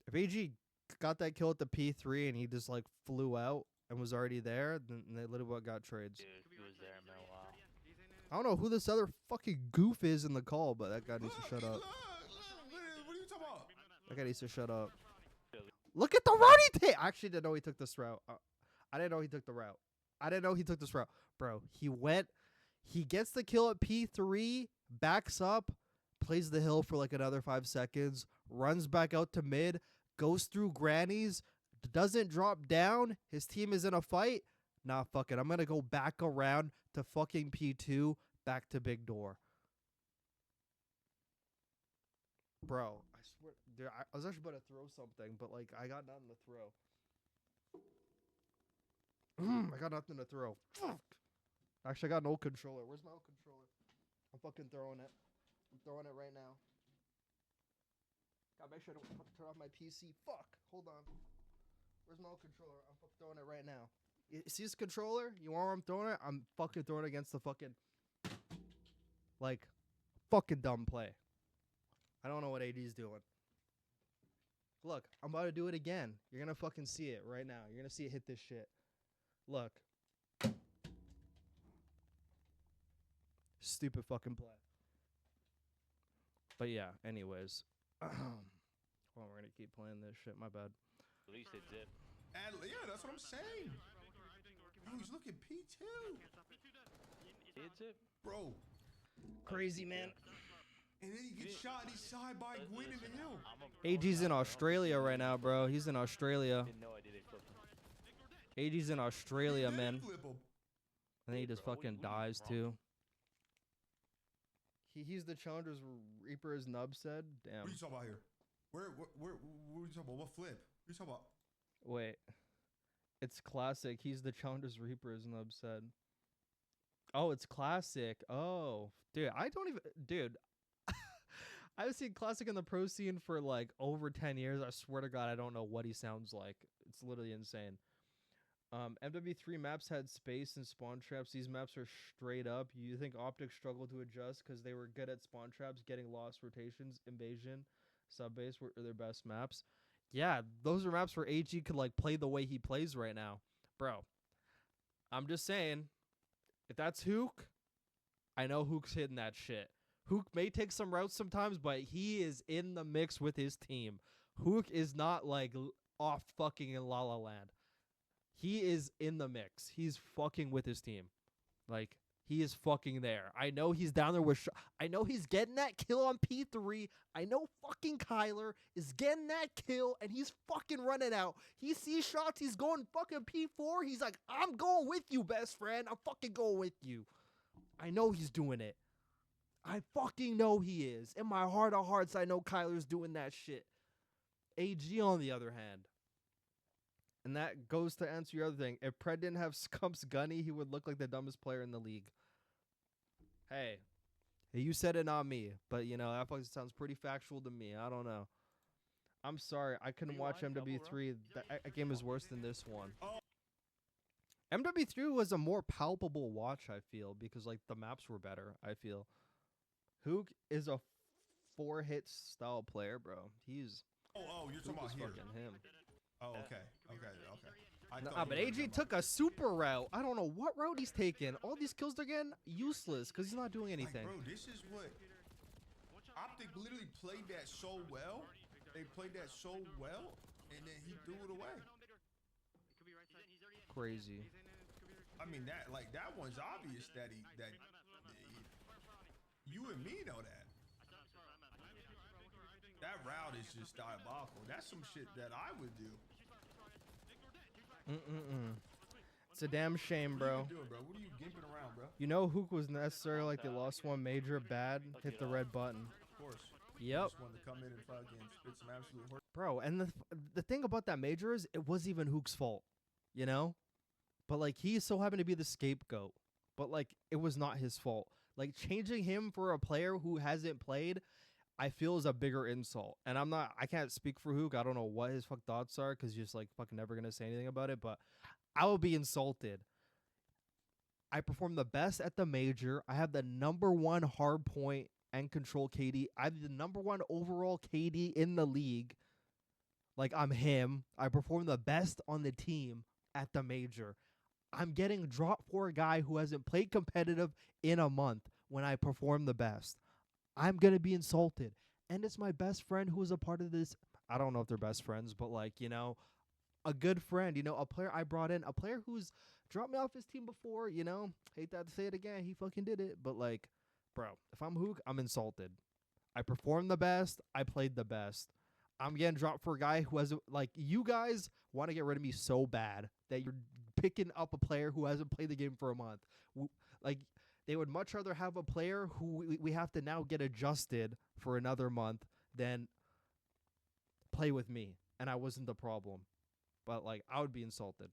If AG got that kill at the P3 and he just like flew out and was already there, then they literally got trades. Dude, he was there, man. Wow. I don't know who this other fucking goof is in the call, but that guy needs to shut up. Look, what are you talking about? That guy needs to shut up. Look at the route he take. I actually didn't know he took this route. I didn't know he took the route. I didn't know he took this route. Bro, he gets the kill at P3, backs up, plays the hill for like another 5 seconds, runs back out to mid, goes through grannies, doesn't drop down. His team is in a fight. Nah, fuck it. I'm going to go back around to fucking P2, back to big door. Bro, I swear, dude, I was actually about to throw something, but like I got nothing to throw. I got nothing to throw. Fuck. Actually, I got an old controller. Where's my old controller? I'm fucking throwing it. I'm throwing it right now. Gotta make sure I don't fucking turn off my PC. Fuck. Hold on. Where's my old controller? I'm fucking throwing it right now. You see this controller? You want where I'm throwing it? I'm fucking throwing it against the fucking, like, fucking dumb play. I don't know what AD's doing. Look, I'm about to do it again. You're gonna fucking see it right now. You're gonna see it hit this shit. Look. Stupid fucking play. But yeah, anyways. Well, we're gonna keep playing this shit. My bad. At least it zipped. Yeah, that's what I'm saying. Bro, he's looking P2. It zipped. Bro. Crazy, man. And then he gets shot and he's side by Gwyn in the hill. AG's in Australia right now, bro. He's in Australia. Didn't know I did it. Flipped him. AG's in Australia, He did man. flip him. And then he just Bro, what fucking are you dies wrong? too. He's the challenger's Reaper, as Nub said. Damn. What are you talking about here? What are you talking about? What flip? What are you talking about? Wait. It's classic. He's the challenger's Reaper, as Nub said. Oh, it's classic. Oh, dude, I don't even. Dude, I've seen classic in the pro scene for like over 10 years. I swear to God, I don't know what he sounds like. It's literally insane. MW3 maps had space and spawn traps. These maps are straight up. You think OpTic struggled to adjust because they were good at spawn traps, getting lost rotations, invasion, sub base were their best maps. Yeah, those are maps where AG could like play the way he plays right now, bro. I'm just saying, if that's Hook, I know Hook's hitting that shit. Hook may take some routes sometimes, but he is in the mix with his team. Hook is not like off fucking in La La Land. He is in the mix. He's fucking with his team. Like, he is fucking there. I know he's down there with... I know he's getting that kill on P3. I know fucking Kyler is getting that kill, and he's fucking running out. He sees shots. He's going fucking P4. He's like, I'm going with you, best friend. I'm fucking going with you. I know he's doing it. I fucking know he is. In my heart of hearts, I know Kyler's doing that shit. AG, on the other hand. And that goes to answer your other thing. If Pred didn't have Scump's Gunny, he would look like the dumbest player in the league. Hey, you said it, not me. But, you know, that fucking sounds pretty factual to me. I don't know. I'm sorry. I couldn't watch MW3. That game is worse than this one. MW3 was a more palpable watch, I feel, because, like, the maps were better, I feel. Hook is a 4-hit style player, bro. He's... Oh, you're talking Hook about is here. fucking him. Oh, okay. I Nah, thought but you were AG talking took a super route. I don't know what route he's taking. All these kills are getting useless because he's not doing about- anything. Like, bro, this is what OpTic literally played that so well. They played that so well, and then he threw it away. Crazy. I mean that one's obvious that you and me know that. That route is just diabolical. That's some shit that I would do. It's a damn shame, bro. What are you doing, bro? What are you gimping around, bro? You know Hook was necessary, like they lost one major bad, hit the red button. Of course. Yep. Just wanted to come in and fucking spit some absolute horse. Bro, and the thing about that major is it wasn't even Hook's fault, you know? But like he so happened to be the scapegoat. But like it was not his fault. Like changing him for a player who hasn't played, I feel is a bigger insult. And I can't speak for Hook. I don't know what his fuck thoughts are because he's just like fucking never gonna say anything about it, but I will be insulted. I performed the best at the major. I have the #1 hard point and control KD. I have the #1 overall KD in the league. Like I'm him. I performed the best on the team at the major. I'm getting dropped for a guy who hasn't played competitive in a month when I perform the best. I'm going to be insulted. And it's my best friend who was a part of this. I don't know if they're best friends, but like, you know, a good friend, you know, a player I brought in, a player who's dropped me off his team before, you know, hate that to say it again. He fucking did it. But like, bro, if I'm Hook, I'm insulted. I performed the best. I played the best. I'm getting dropped for a guy who hasn't, like, you guys want to get rid of me so bad that you're picking up a player who hasn't played the game for a month. Like, they would much rather have a player who we have to now get adjusted for another month than play with me. And I wasn't the problem. But, like, I would be insulted.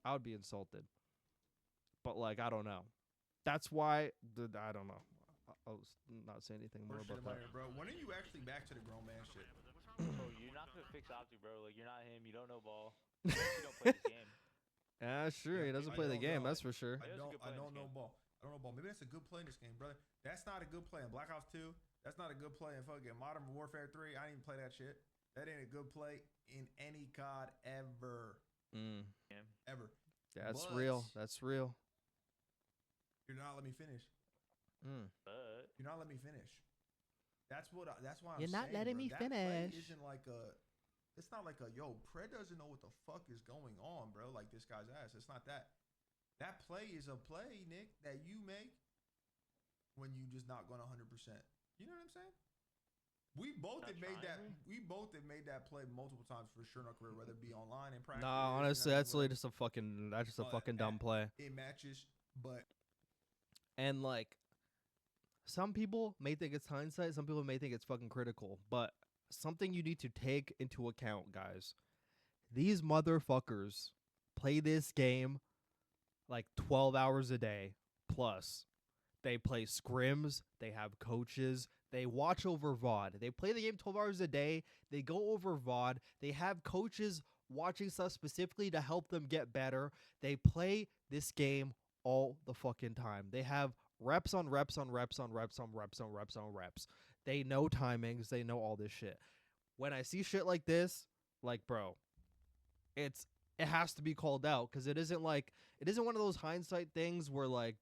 I would be insulted. But, like, I don't know. That's why, I don't know. I'll not say anything more about that. Bro, when are you actually back to the grown man shit? Bro, you're not gonna fix OpTic, bro. Like, you're not him. You don't know ball. You don't play this game. Yeah, sure. He doesn't play the game. That's for sure. I don't know ball. I don't know ball. Maybe that's a good play in this game, brother. That's not a good play in Black Ops 2. That's not a good play in fucking Modern Warfare 3. I didn't even play that shit. That ain't a good play in any COD ever. Yeah. Ever. That's But real. That's real. You're not letting me finish. But You're not letting me finish. That's why I'm You're not saying, letting bro, me that play finish. isn't like a. It's not like a Pred doesn't know what the fuck is going on, bro. Like this guy's ass. It's not that. That play is a play, Nick, that you make when you just not going 100%. You know what I'm saying? We both have made that. We both have made that play multiple times for sure in our career, whether it be online and practice. Nah, honestly, that's really just a fucking. That's just a fucking dumb play. It matches, but And like, some people may think it's hindsight. Some people may think it's fucking critical. But something you need to take into account, guys. These motherfuckers play this game like 12 hours a day plus. They play scrims. They have coaches. They watch over VOD. They play the game 12 hours a day. They go over VOD. They have coaches watching stuff specifically to help them get better. They play this game all the fucking time. They have reps on reps on reps on reps on reps on reps on reps. They know timings. They know all this shit. When I see shit like this, like, bro, it has to be called out because it isn't one of those hindsight things where like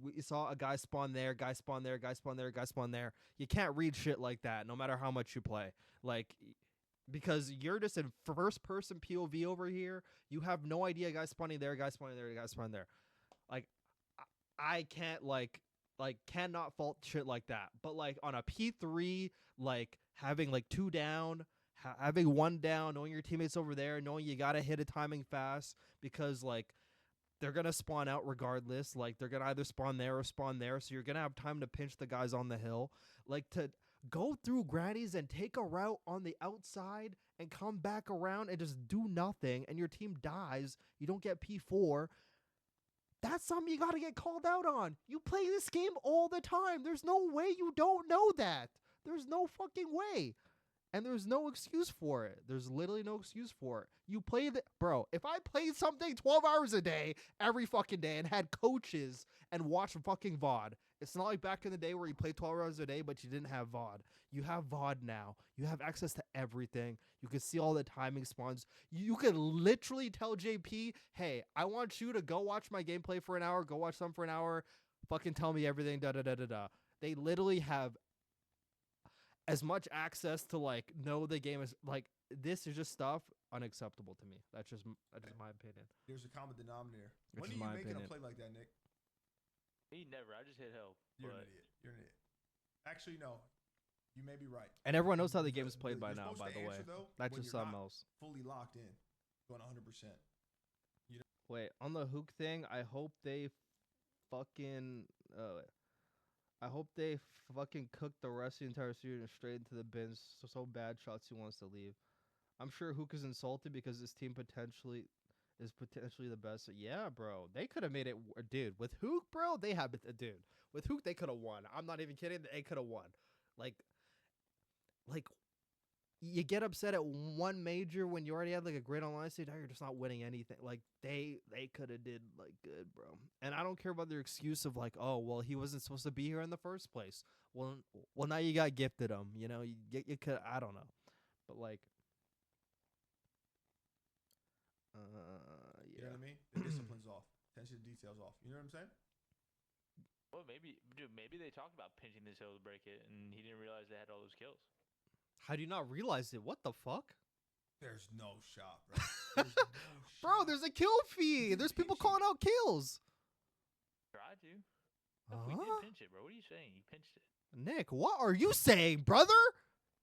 we saw a guy spawn there, guy spawn there, guy spawn there, guy spawn there. You can't read shit like that no matter how much you play. Like, because you're just in first person POV over here. You have no idea guy spawning there, guy spawning there, guy spawning there. Like, I can't cannot fault shit like that. But like on a P3, like having like 2 down, having 1 down, knowing your teammates over there, knowing you gotta hit a timing fast because like they're gonna spawn out regardless. Like they're gonna either spawn there or spawn there, so you're gonna have time to pinch the guys on the hill. Like to go through grannies and take a route on the outside and come back around and just do nothing, and your team dies. You don't get P4. That's something you got to get called out on. You play this game all the time. There's no way you don't know that. There's no fucking way. And there's no excuse for it. There's literally no excuse for it. You play bro, if I played something 12 hours a day, every fucking day, and had coaches and watched fucking VOD, it's not like back in the day where you played 12 hours a day, but you didn't have VOD. You have VOD now. You have access to everything. You can see all the timing spawns. You can literally tell JP, hey, I want you to go watch my gameplay for an hour, go watch some for an hour, fucking tell me everything, da-da-da-da-da. They literally have as much access to like know the game as like this is just stuff unacceptable to me. That's just my opinion. There's a common denominator. Which When is are you my making opinion. a play like that, Nick? He never. I just hit help. You're an But idiot. You're an idiot. Actually, no. You may be right. And everyone knows how the game is The- played by you're now, supposed by to the way. answer, though, That's when just you're something not else. fully locked in, going 100%. Wait, on the hook thing, I hope they fucking cook the rest of the entire series straight into the bins. So bad Shotzi wants to leave. I'm sure Hook is insulted because this team is potentially the best. Yeah, bro. They could have made it dude. With Hook, bro, they have dude. With Hook, they could have won. I'm not even kidding. They could have won. Like you get upset at one major when you already had like a great online stage. Now you're just not winning anything. Like they could have did like good, bro. And I don't care about their excuse of like, oh well, he wasn't supposed to be here in the first place. Well, now you got gifted him. You know, you could. I don't know, but like, You know yeah. what I mean? The discipline's off. Attention to details off. You know what I'm saying? well, maybe they talked about pinching this hill to break it, and he didn't realize they had all those kills. How do you not realize it? What the fuck? There's no shot, bro. There's no Bro, shot. there's a kill feed. There's people calling out kills. Tried to. No, we did pinch it, bro. What are you saying? You pinched it. Nick, what are you saying, brother?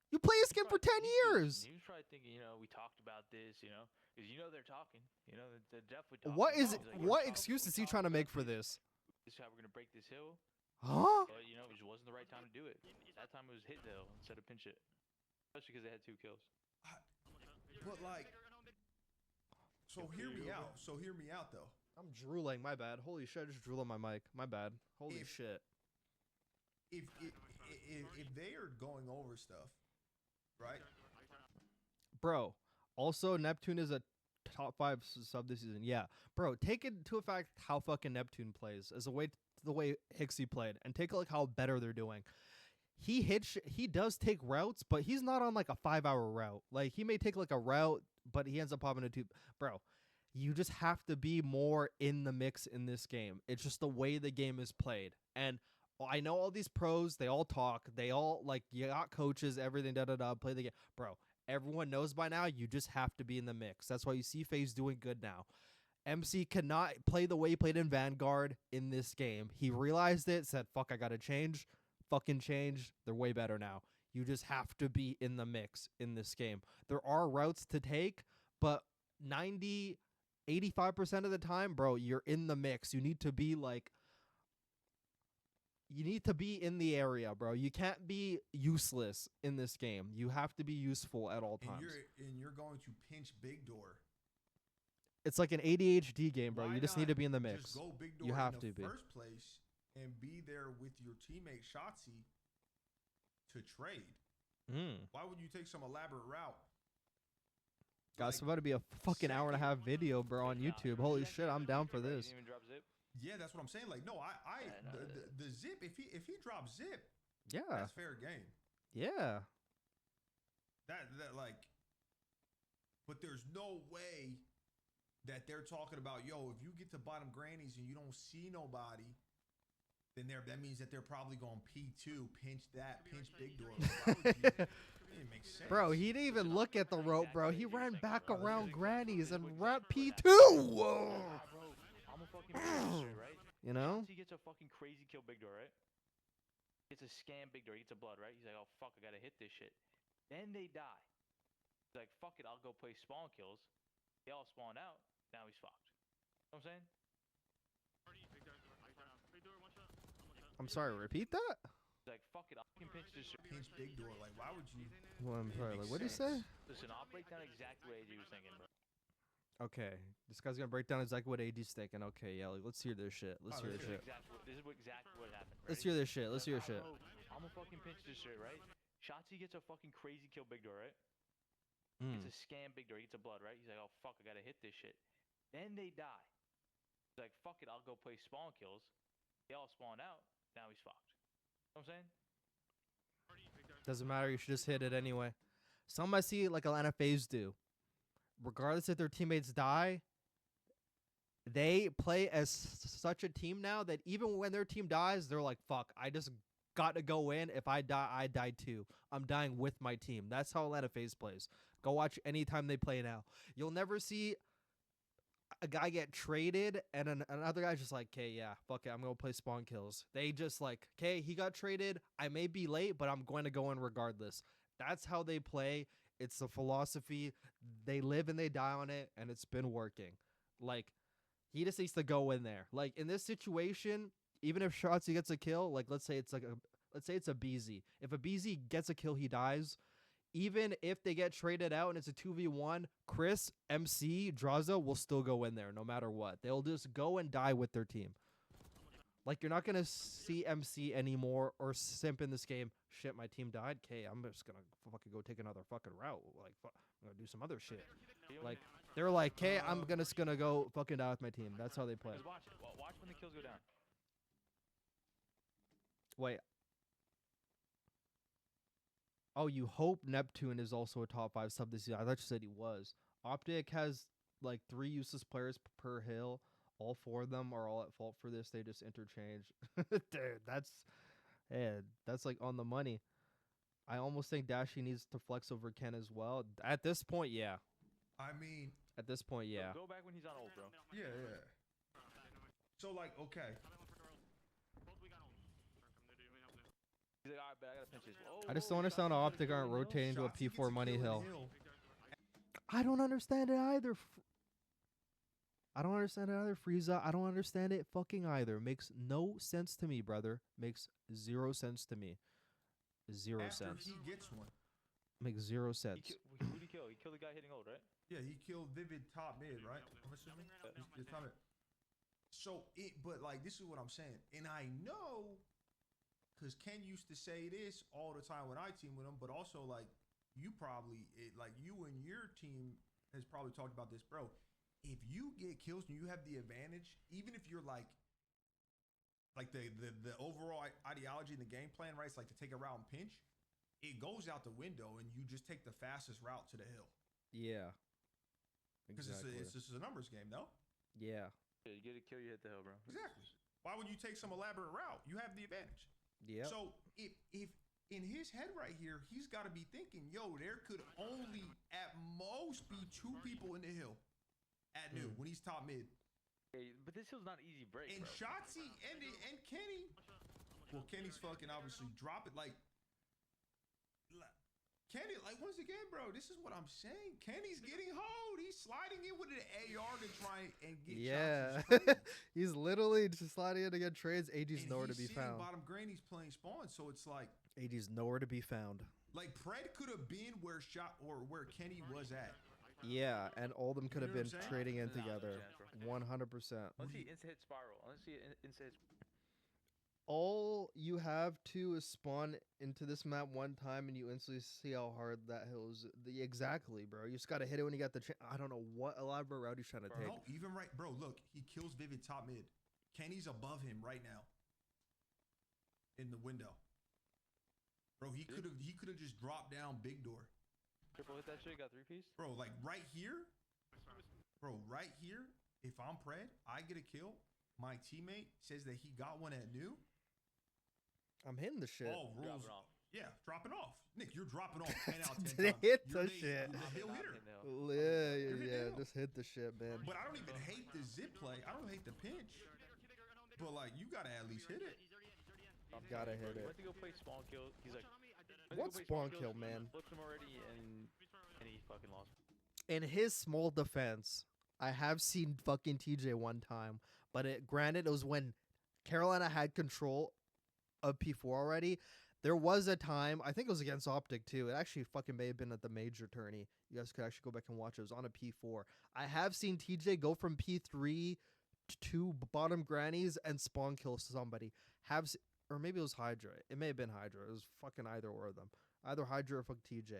You play this game for 10 years. He was probably thinking, we talked about this, because they're talking. They're definitely talking. What is He's like, what "We're excuse is talking- he trying to make for this? This is how we're gonna break this hill. Huh? But it just wasn't the right time to do it. That time it was hit the hill instead of pinch it. Especially because they had 2 kills. But like, so hear me out. So hear me out though. I'm drooling. My bad. Holy shit! I just drooled on my mic. My bad. Holy If- shit. If they are going over stuff, right? Bro. Also, Neptune is a top 5 sub this season. Yeah, bro. Take into effect how fucking Neptune plays as a way the way Hixie played, and take a look how better they're doing. He does take routes, but he's not on like a 5-hour route. Like he may take like a route, but he ends up popping into bro. You just have to be more in the mix in this game. It's just the way the game is played. And I know all these pros, they all talk, they all like you got coaches, everything, play the game. Bro, everyone knows by now you just have to be in the mix. That's why you see FaZe doing good now. MC cannot play the way he played in Vanguard in this game. He realized it, said, fuck, I gotta change. Fucking change. They're way better now. You just have to be in the mix in this game. There are routes to take, but 85% of the time, bro, you're in the mix. You need to be like, you need to be in the area, bro. You can't be useless in this game. You have to be useful at all times. And you're going to pinch big door. It's like an ADHD game, bro. Why You just not need to be in the mix. Just go big door You have in to the be. first place and be there with your teammate Shotzi to trade. Why would you take some elaborate route? Guys, it's about to be a fucking hour and a half video, bro, on YouTube. Holy shit, I'm down for this. Didn't even drop zip. Yeah, that's what I'm saying. Like, no, the zip. If he drops zip, Yeah, that's fair game. yeah. That like, but there's no way that they're talking about. Yo, if you get to bottom grannies and you don't see nobody, then that means that they're probably going P2, pinch big door. Like, why would you? It didn't make sense. Bro, he didn't even look at the rope, bro. He ran back around grannies and ran P2. Whoa. Bro, I'm a fucking pinch this, right? You know? He gets a fucking crazy kill big door, right? Gets a scam big door. He gets a blood, right? He's like, oh, fuck, I gotta hit this shit. Then they die. He's like, fuck it, I'll go play spawn kills. They all spawn out. Now he's fucked. You know what I'm saying? I'm sorry, repeat that? He's like, fuck it, I can pinch this shit. Pinch big door. Like, why would you? Well, I'm sorry. Like, what did you sense. say? Listen, I'll break down exactly what AJ was thinking, bro. Okay, this guy's gonna break down exactly what AG's thinking. Okay, yeah, like, let's hear this shit. Let's hear this shit. This is exactly what happened. Let's Ready? hear this shit. Let's hear this shit. Bro, I'm gonna fucking pinch this shit, right? Shotzi gets a fucking crazy kill big door, right? Gets a scam big door. He gets a blood, right? He's like, oh, fuck, I gotta hit this shit. Then they die. He's like, fuck it, I'll go play spawn kills. They all spawn out. Now he's fucked. You know what I'm saying? Doesn't matter. You should just hit it anyway. Some I see like Atlanta FaZe do. Regardless if their teammates die, they play as such a team now that even when their team dies, they're like, fuck, I just got to go in. If I die, I die too. I'm dying with my team. That's how Atlanta FaZe plays. Go watch anytime they play now. You'll never see a guy get traded and another guy's just like, okay, yeah, fuck it, I'm going to play spawn kills. They just like, okay, he got traded. I may be late, but I'm going to go in regardless. That's how they play. It's a philosophy. They live and they die on it, and it's been working. Like, he just needs to go in there. Like, in this situation, even if Shotzi gets a kill, like, let's say it's a BZ. If a BZ gets a kill, he dies. Even if they get traded out and it's a 2v1, Chris, MC, Draza will still go in there no matter what. They'll just go and die with their team. Like, you're not going to see MC anymore or simp in this game. Shit, my team died. Okay, I'm just going to fucking go take another fucking route. Like, I'm going to do some other shit. Like, they're like, okay, I'm just going to go fucking die with my team. That's how they play. Just watch it. Watch when the kills go down. Wait. Oh, you hope Neptune is also a top 5 sub this season. I thought you said he was. OpTic has like 3 useless players per hill. All 4 of them are all at fault for this. They just interchange. Dude, that's like on the money. I almost think Dashi needs to flex over Ken as well. At this point, yeah. I mean, At this point, yeah. Go back when he's on ult, bro. yeah. So like, okay, He's like, alright, but I gotta pinch his. I just don't understand how OpTic aren't rotating to a Shotzi gets P4 money kill in hill. I don't understand it either. I don't understand it either, Frieza. I don't understand it fucking either. Makes no sense to me, brother. Makes 0 sense to me. 0 After sense. he gets one. Makes 0 sense. Who did he kill? He killed the guy hitting ult, right? Yeah, he killed Vivid top mid, right? I'm assuming. He's top mid. So but like, this is what I'm saying, and I know, because Ken used to say this all the time when I team with him, but also like you like you and your team has probably talked about this, bro. If you get kills and you have the advantage, even if you're like the overall ideology in the game plan, right? It's like to take a route and pinch. It goes out the window, and you just take the fastest route to the hill. Yeah. Because it's just a numbers game, no? Yeah. Yeah, you get a kill, you hit the hill, bro. Exactly. Why would you take some elaborate route? You have the advantage. Yeah. So if in his head right here, he's got to be thinking, yo, there could only at most be 2 people in the hill at new when he's top mid. Hey, but this hill's not easy break, And bro. Shotzi and Kenny, well, Kenny's fucking obviously drop it like Kenny, like once again, bro, this is what I'm saying. Kenny's getting hoed. He's sliding in with an AR to try and get Yeah. He's literally just sliding in to get trades. AG's and nowhere to he's be seeing found. bottom grain, he's playing spawn, so it's like AG's nowhere to be found. like Pred could have been where Kenny was at. Yeah, and all of them could have know been what I'm saying? trading in Nah, no together. chance, 100%. Unless he insta-hit spiral. Unless he insta-hit All you have to is spawn into this map one time and you instantly see how hard that hill is. Exactly, bro. You just got to hit it when you got the chance. I don't know what elaborate route he's trying to take. No, even right, bro. Look, he kills Vivid top mid. Kenny's above him right now in the window. Bro, he could have just dropped down big door. triple hit that shit, got 3-piece. Bro, like right here. Bro, right here, if I'm Pred, I get a kill. My teammate says that he got one at new. I'm hitting the shit. All rules. Dropping off. Yeah, dropping off. Nick, you're dropping off 10 out of 10 They times. hit You're the shit. He'll hit her. Yeah, just hit the shit, man. But I don't even hate the zip play. I don't hate the pinch. But like, you gotta at least hit it. Gotta hit He it. went to go play spawn kill. He's like, What spawn kill, man? Flipped him already, and he fucking lost. In his small defense, I have seen fucking TJ one time, but granted, it was when Carolina had control of P4 already. There was a time, I think it was against OpTic too. It actually fucking may have been at the major tourney. You guys could actually go back and watch it. It was on a P4. I have seen TJ go from P3 to bottom grannies and spawn kill somebody. Or maybe it was Hydra. It may have been Hydra. It was fucking either or of them. Either Hydra or fuck TJ.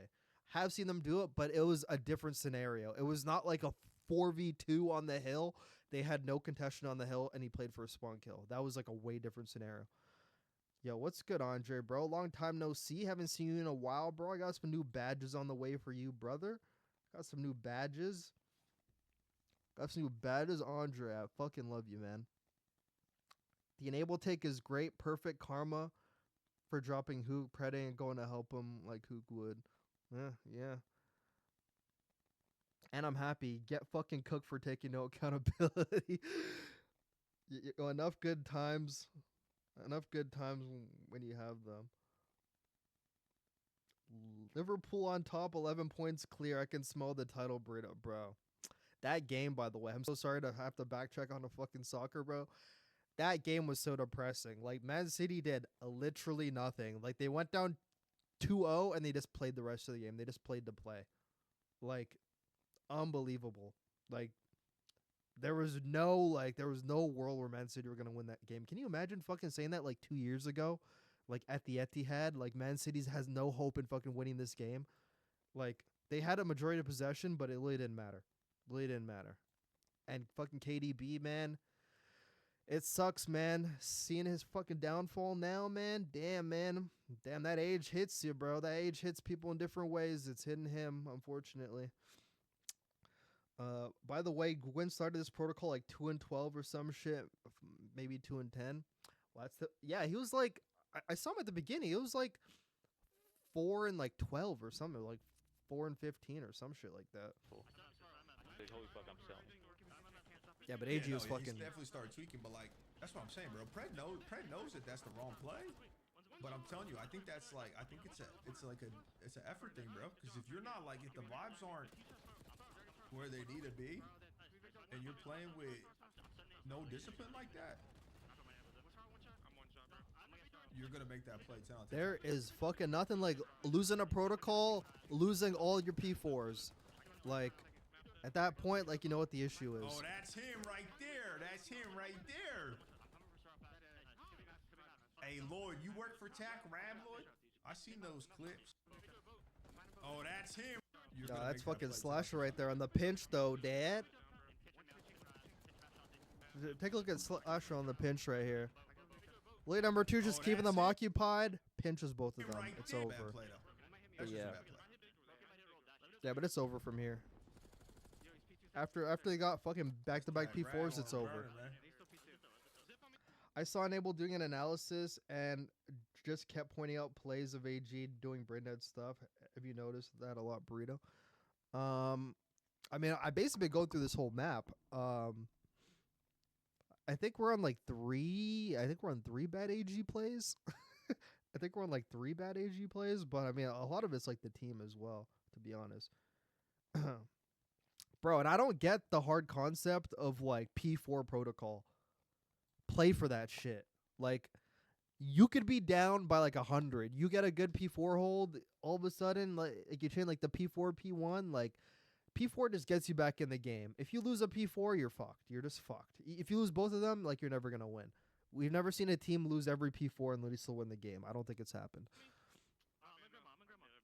Have seen them do it, but it was a different scenario. It was not like a 4v2 on the hill. They had no contestant on the hill, and he played for a spawn kill. That was like a way different scenario. Yo, what's good, Andre, bro? Long time no see. Haven't seen you in a while, bro. I got some new badges on the way for you, brother. Got some new badges. Andre. I fucking love you, man. The enable take is great. Perfect karma for dropping Hook, Preding, and going to help him like Hook would. Yeah. and I'm happy. Get fucking cooked for taking no accountability. Enough good times. Enough good times when you have them. Liverpool on top, 11 points clear. I can smell the title, Borito, bro. That game, by the way, I'm so sorry to have to backtrack on the fucking soccer, bro. That game was so depressing. Like, Man City did literally nothing. Like, they went down 2-0 and they just played the rest of the game. They just played to play. Like, unbelievable. Like, there was no world where Man City were going to win that game. Can you imagine fucking saying that like 2 years ago? Like at the Etihad, like Man City has no hope in fucking winning this game. Like they had a majority of possession, but it really didn't matter. Really didn't matter. And fucking KDB, man, it sucks, man. Seeing his fucking downfall now, man. Damn, man. Damn, that age hits you, bro. That age hits people in different ways. It's hitting him, unfortunately. By the way, Gwyn started this protocol like 2-12 or some shit, maybe 2-10. Well, he was like. I saw him at the beginning. It was like 4-12 or something, like 4-15 or some shit like that. Holy fuck, I'm selling. Yeah, but AG was He's fucking. definitely started tweaking, but like that's what I'm saying, bro. Pred knows that that's the wrong play, but I'm telling you, I think it's an effort thing, bro. Because if you're not like, if the vibes aren't where they need to be, and you're playing with no discipline like that, you're gonna make that play talented. There is fucking nothing like losing a protocol, losing all your P4s. Like, at that point, like, you know what the issue is. Oh, that's him right there. That's him right there. Hey, Lloyd, you work for TAC Rab, Lloyd? I seen those clips. Oh, that's him. That's fucking Slasher right there on the pinch, though, Dad. Take a look at Slasher on the pinch right here. Lead number 2 just keeping them occupied. Pinches both of them. Right it's there. over. Bad play, But yeah. Yeah, but it's over from here. After they got fucking back-to-back P4s, it's over. I saw Enable doing an analysis and just kept pointing out plays of AG doing braindead stuff. Have you noticed that a lot, Burrito? I mean, I basically go through this whole map. I think we're on like 3. I think we're on 3 bad AG plays. I think we're on like 3 bad AG plays, but I mean, a lot of it's like the team as well, to be honest. Bro, and I don't get the hard concept of like P4 protocol. Play for that shit. Like, you could be down by like 100. You get a good P4 hold, all of a sudden, like you chain like the P4, P1, like P4 just gets you back in the game. If you lose a P4, you're fucked. You're just fucked. If you lose both of them, like, you're never going to win. We've never seen a team lose every P4 and literally still win the game. I don't think it's happened.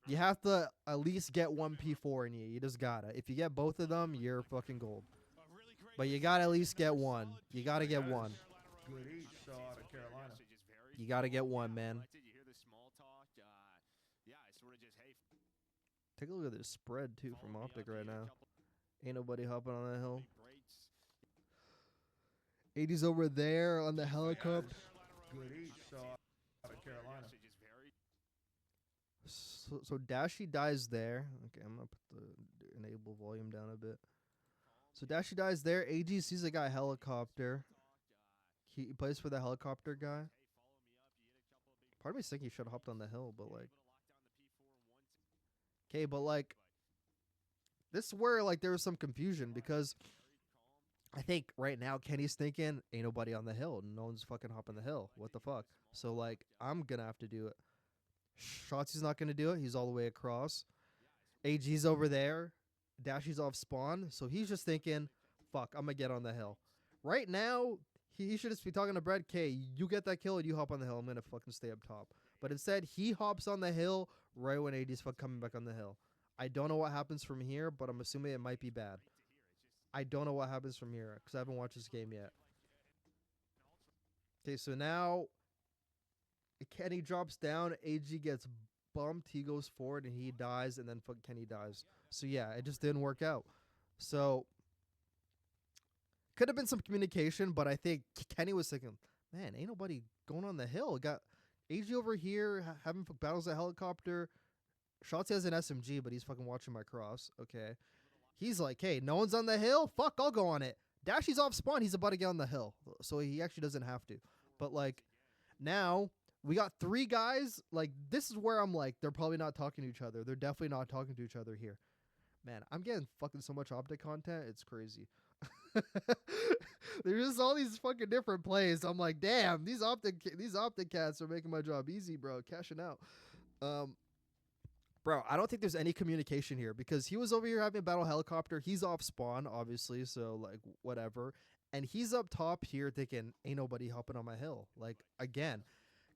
You have to at least get one P4 in you. You just gotta. If you get both of them, you're fucking gold. But you gotta at least get one. You gotta get one. Good eat, so out of Carolina. You gotta get one, man. Take a look at this spread, too, from OpTic right now. Ain't nobody hopping on that hill. 80's over there on the helicopter. Good eat, so out of Carolina. So Dashy dies there. Okay, I'm going to put the enable volume down a bit. So Dashy dies there. AG sees a guy helicopter. He plays for the helicopter guy. Part of me thinking he should have hopped on the hill, but like... Okay, but like... This is where like there was some confusion because... I think right now Kenny's thinking, ain't nobody on the hill. No one's fucking hopping the hill. What the fuck? So like, I'm going to have to do it. Shotzi's not going to do it. He's all the way across. AG's over there. Dashy's off spawn. So he's just thinking, fuck, I'm going to get on the hill. Right now, he should just be talking to Brad K. You get that kill and you hop on the hill. I'm going to fucking stay up top. But instead, he hops on the hill right when AG's coming back on the hill. I don't know what happens from here, but I'm assuming it might be bad. I don't know what happens from here because I haven't watched this game yet. Okay, so now Kenny drops down. AG gets bumped. He goes forward and he dies, and then Kenny dies. So yeah, it just didn't work out. So could have been some communication, but I think Kenny was thinking, man, ain't nobody going on the hill. Got AG over here having battles at helicopter. Shotzi has an SMG, but he's fucking watching my cross. Okay. He's like, hey, no one's on the hill. Fuck, I'll go on it. Dashy's off spawn. He's about to get on the hill, so he actually doesn't have to. But like, now we got 3 guys. Like, this is where I'm like, they're probably not talking to each other. They're definitely not talking to each other here. Man, I'm getting fucking so much OpTic content. It's crazy. There's just all these fucking different plays. I'm like, damn, these OpTic cats are making my job easy, bro. Cashing out. Bro, I don't think there's any communication here because he was over here having a battle helicopter. He's off spawn, obviously, so like whatever. And he's up top here thinking, ain't nobody helping on my hill. Like, again,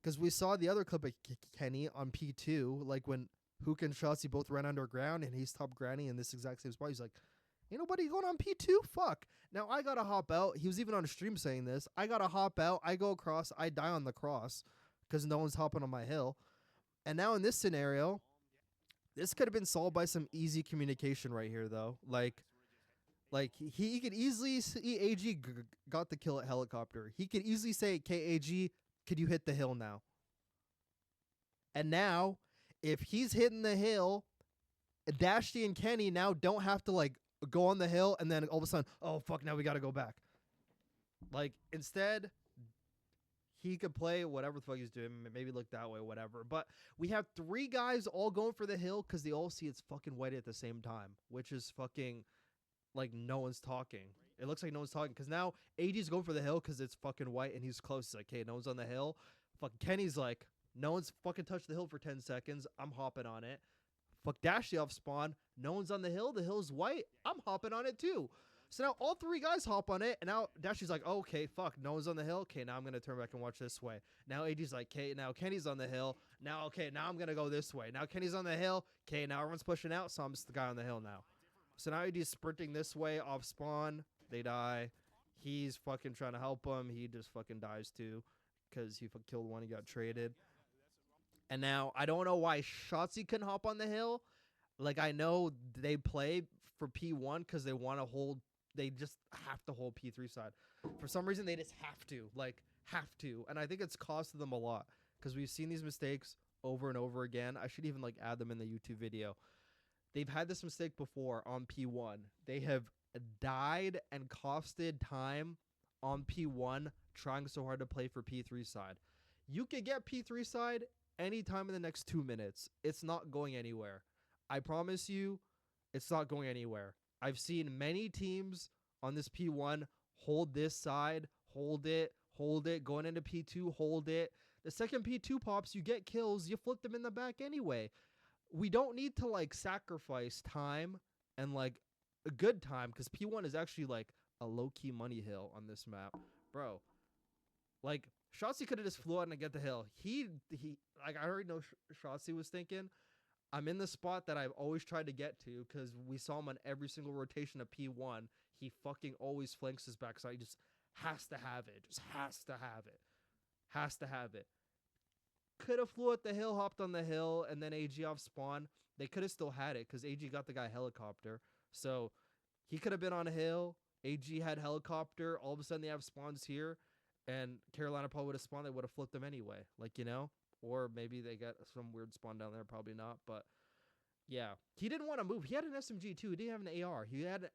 because we saw the other clip of Kenny on P2, like when Hook and Shotzi both ran underground and he's top granny in this exact same spot. He's like, ain't nobody going on P2? Fuck. Now I gotta hop out. He was even on a stream saying this. I gotta hop out. I go across. I die on the cross because no one's hopping on my hill. And now in this scenario, this could have been solved by some easy communication right here, though. Like he could easily see AG got the kill at helicopter. He could easily say, KAG, could you hit the hill now? And now, if he's hitting the hill, Dashty and Kenny now don't have to like go on the hill and then all of a sudden, oh fuck, now we gotta go back. Like, instead, he could play whatever the fuck he's doing, maybe look that way, whatever. But we have 3 guys all going for the hill because they all see it's fucking white at the same time, which is fucking like no one's talking. It looks like no one's talking because now AG's going for the hill because it's fucking white and he's close. He's like, hey, no one's on the hill. Fucking Kenny's like, no one's fucking touched the hill for 10 seconds. I'm hopping on it. Fuck Dashy off spawn. No one's on the hill. The hill's white. I'm hopping on it too. So now all 3 guys hop on it, and now Dashy's like, oh, okay, fuck, no one's on the hill. Okay, now I'm going to turn back and watch this way. Now AG's like, okay, now Kenny's on the hill. Now, okay, now I'm going to go this way. Now Kenny's on the hill. Okay, now everyone's pushing out, so I'm just the guy on the hill now. So now AG's sprinting this way off spawn. They die. He's fucking trying to help him. He just fucking dies too because he killed one. He got traded. And now I don't know why Shotzi couldn't hop on the hill. Like, I know they play for P1 because they want to hold. They just have to hold P3 side. For some reason, they just have to. Like, have to. And I think it's costed them a lot because we've seen these mistakes over and over again. I should even, like, add them in the YouTube video. They've had this mistake before on P1. They have died and costed time on P1 trying so hard to play for P3 side. You could get P3 side anytime in the next 2 minutes. It's not going anywhere. I promise you, it's not going anywhere. I've seen many teams on this P1 hold this side, hold it, going into P2, hold it. The second P2 pops, you get kills, you flip them in the back anyway. We don't need to, like, sacrifice time and, like, a good time because P1 is actually, like, a low-key money hill on this map. Bro, like, Shotzi could have just flew out and get the hill. He like, I already know Shotzi was thinking, I'm in the spot that I've always tried to get to because we saw him on every single rotation of P1. He fucking always flanks his backside. He just has to have it. Just has to have it. Has to have it. Could have flew at the hill, hopped on the hill, and then AG off spawn. They could have still had it because AG got the guy helicopter. So he could have been on a hill. AG had helicopter. All of a sudden they have spawns here. And Carolina probably would have spawned. They would have flipped them anyway. Like, you know? Or maybe they got some weird spawn down there. Probably not. But, yeah. He didn't want to move. He had an SMG, too. He didn't have an AR. He had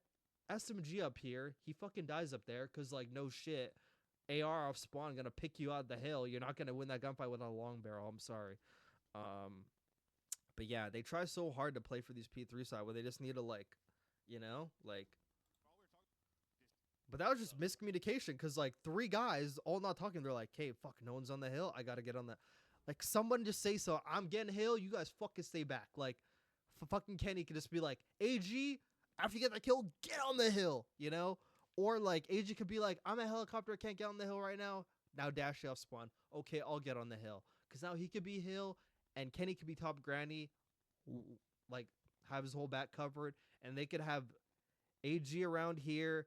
an SMG up here. He fucking dies up there because, like, no shit. AR off spawn going to pick you out the hill. You're not going to win that gunfight with a long barrel. I'm sorry. But, yeah. They try so hard to play for these P3 side where they just need to, like, you know? Like... But that was just miscommunication because, like, 3 guys all not talking. They're like, hey, fuck, no one's on the hill. I got to get on the... Like, someone just say so. I'm getting hill. You guys fucking stay back. Like, fucking Kenny could just be like, AG, after you get that kill, get on the hill, you know? Or, like, AG could be like, I'm a helicopter. Can't get on the hill right now. Now dash off spawn. Okay, I'll get on the hill. Because now he could be hill and Kenny could be top granny. Like, have his whole back covered. And they could have AG around here.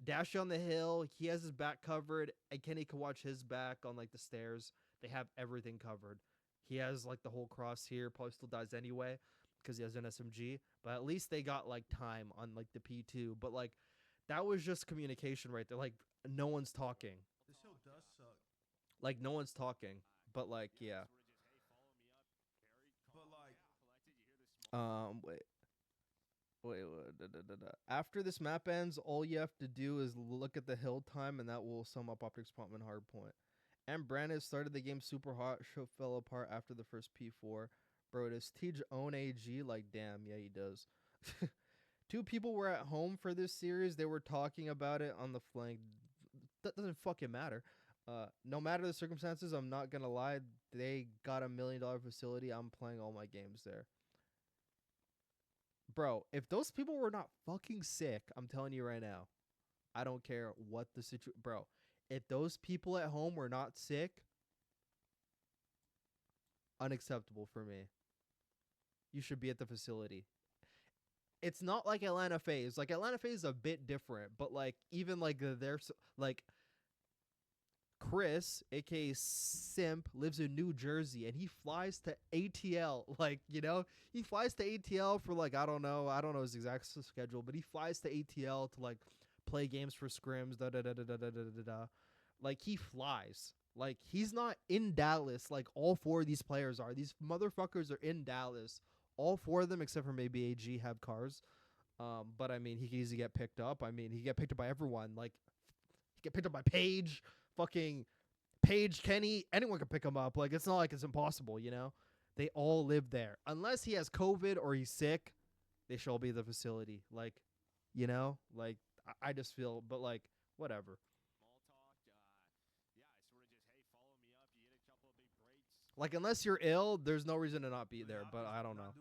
Dash on the hill, he has his back covered, and Kenny can watch his back on, like, the stairs. They have everything covered. He has, like, the whole cross here, probably still dies anyway, because he has an SMG, but at least they got, like, time on, like, the P2, but, like, that was just communication right there, like, no one's talking. This hill does suck. Like, no one's talking, but, like, yeah. But, like... Wait. After this map ends, all you have to do is look at the hill time, and that will sum up OpTic's Spotman hardpoint. And Brandon started the game super hot, fell apart after the first P4. Bro, does Tej own AG? Like, damn, yeah, he does. 2 people were at home for this series. They were talking about it on the flank. That doesn't fucking matter. No matter the circumstances, I'm not gonna lie. They got $1 million facility. I'm playing all my games there. Bro, if those people were not fucking sick, I'm telling you right now, I don't care what the situation. Bro, if those people at home were not sick, unacceptable for me. You should be at the facility. It's not like Atlanta FaZe. Like, Atlanta FaZe is a bit different, but like, even like there's like Chris, aka Simp, lives in New Jersey, and he flies to ATL. Like, you know, he flies to ATL for like, I don't know his exact schedule, but he flies to ATL to like play games for scrims. Like, he flies. Like, he's not in Dallas like all 4 of these players are. These motherfuckers are in Dallas. All 4 of them, except for maybe AG, have cars. But I mean, he can easily get picked up. I mean, he get picked up by everyone. Like, he get picked up by Paige. Fucking Paige, Kenny, anyone can pick him up. Like, it's not like it's impossible, you know? They all live there. Unless he has COVID or he's sick, they should all be at the facility. Like, you know? Like, I just feel, but like, whatever. Like, unless you're ill, there's no reason to not be there, but I don't know.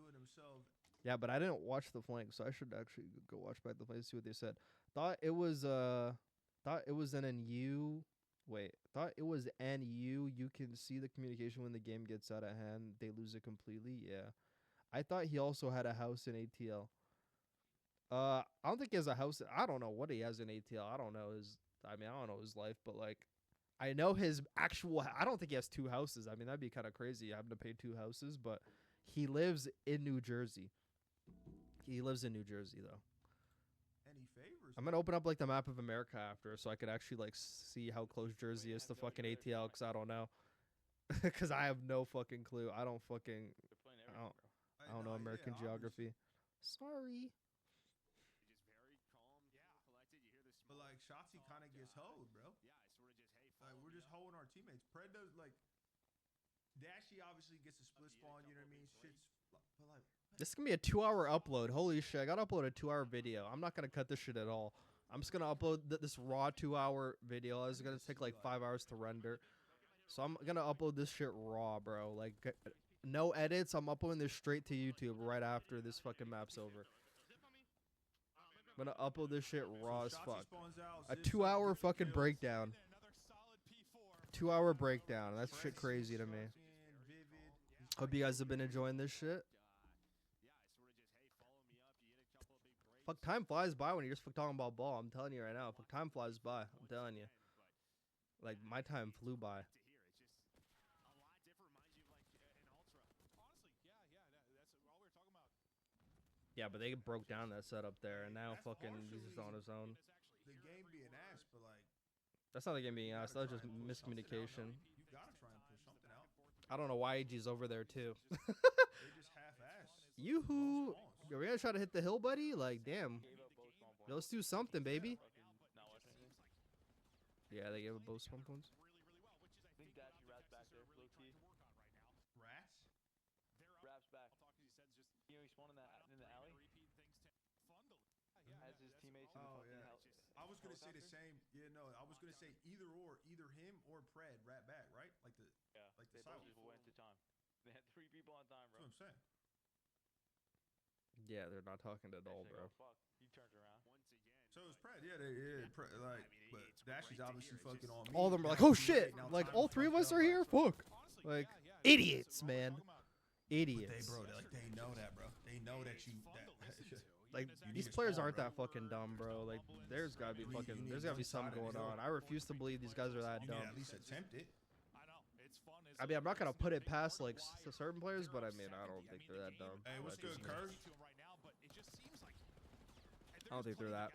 Yeah, but I didn't watch the flank, so I should actually go watch back the flank and see what they said. Thought it was an NU. Wait, thought it was NU. You can see the communication when the game gets out of hand. They lose it completely. Yeah. I thought he also had a house in ATL. I don't think he has a house. I don't know what he has in ATL. I don't know his life, but like, I know his actual. I don't think he has 2 houses. I mean, that'd be kind of crazy having to pay 2 houses, but he lives in New Jersey. He lives in New Jersey, though. Any favors? I'm gonna open up like the map of America after, so I could actually like see how close Jersey is to fucking ATL, because I don't know. Because I have no fucking clue. I don't fucking. I don't know American geography. Sorry. But like, Shotzi kind of gets hoed, bro. Like, we're just holding our teammates. Pred does, like, Dashy obviously gets a split spawn, you know what I mean? Shit's, but like, This is gonna be a 2-hour upload. Holy shit! I gotta upload a 2-hour video. I'm not gonna cut this shit at all. I'm just gonna upload this raw 2-hour video. It's gonna take like 5 hours to render. So I'm gonna upload this shit raw, bro. Like, no edits. I'm uploading this straight to YouTube right after this fucking map's over. I'm gonna upload this shit raw as fuck. A 2-hour fucking breakdown. 2-hour breakdown. That's shit crazy to me. Hope you guys have been enjoying this shit. Fuck, time flies by when you're just talking about ball. I'm telling you right now. Fuck, time flies by. I'm telling you. Like, my time flew by. Yeah, but they broke down that setup there, and now fucking he's just on his own. The game being ass, but like, that's not the game being asked. That was just miscommunication. You gotta try and push something out. I don't know why AG's over there too. They just half-assed. Yoo-hoo! Are we gonna try to hit the hill, buddy? Like, damn. Let's do something, baby. Yeah, they gave up both spawn points. I think Dashy Rat's back there, low key. Rats? Rap's back. You know, he spawned in the alley. Has his teammates in the Oh, fucking yeah. house. I was gonna say the same. Yeah, no, I was gonna say either him or Pred rat back, right? Like the Yeah, like the they both silent. just went to time. They had 3 people on time, That's bro. what I'm saying. Yeah, they're not talking at all, Dashy's bro. like, oh, fuck. He turns around. So it was Pred, yeah, like, but Dashy's obviously fucking on me. All of them were like, Now oh teammate, shit! now Like, time all is 3 of fucked us up, are here? Fuck! Like, idiots, man. But Idiots. they know that, bro. They know that you. Like, You these need to players spawn, aren't bro. that fucking dumb, bro. Like, there's gotta be You need- fucking, you need there's gotta be one side something of going the on. hill. I refuse to believe these guys are that You need dumb. to at least attempt it. I mean, I'm not gonna put it past like certain players, but I mean, I don't think they're that dumb. Hey, what's That's just good, me. Kurt? I don't think they're that.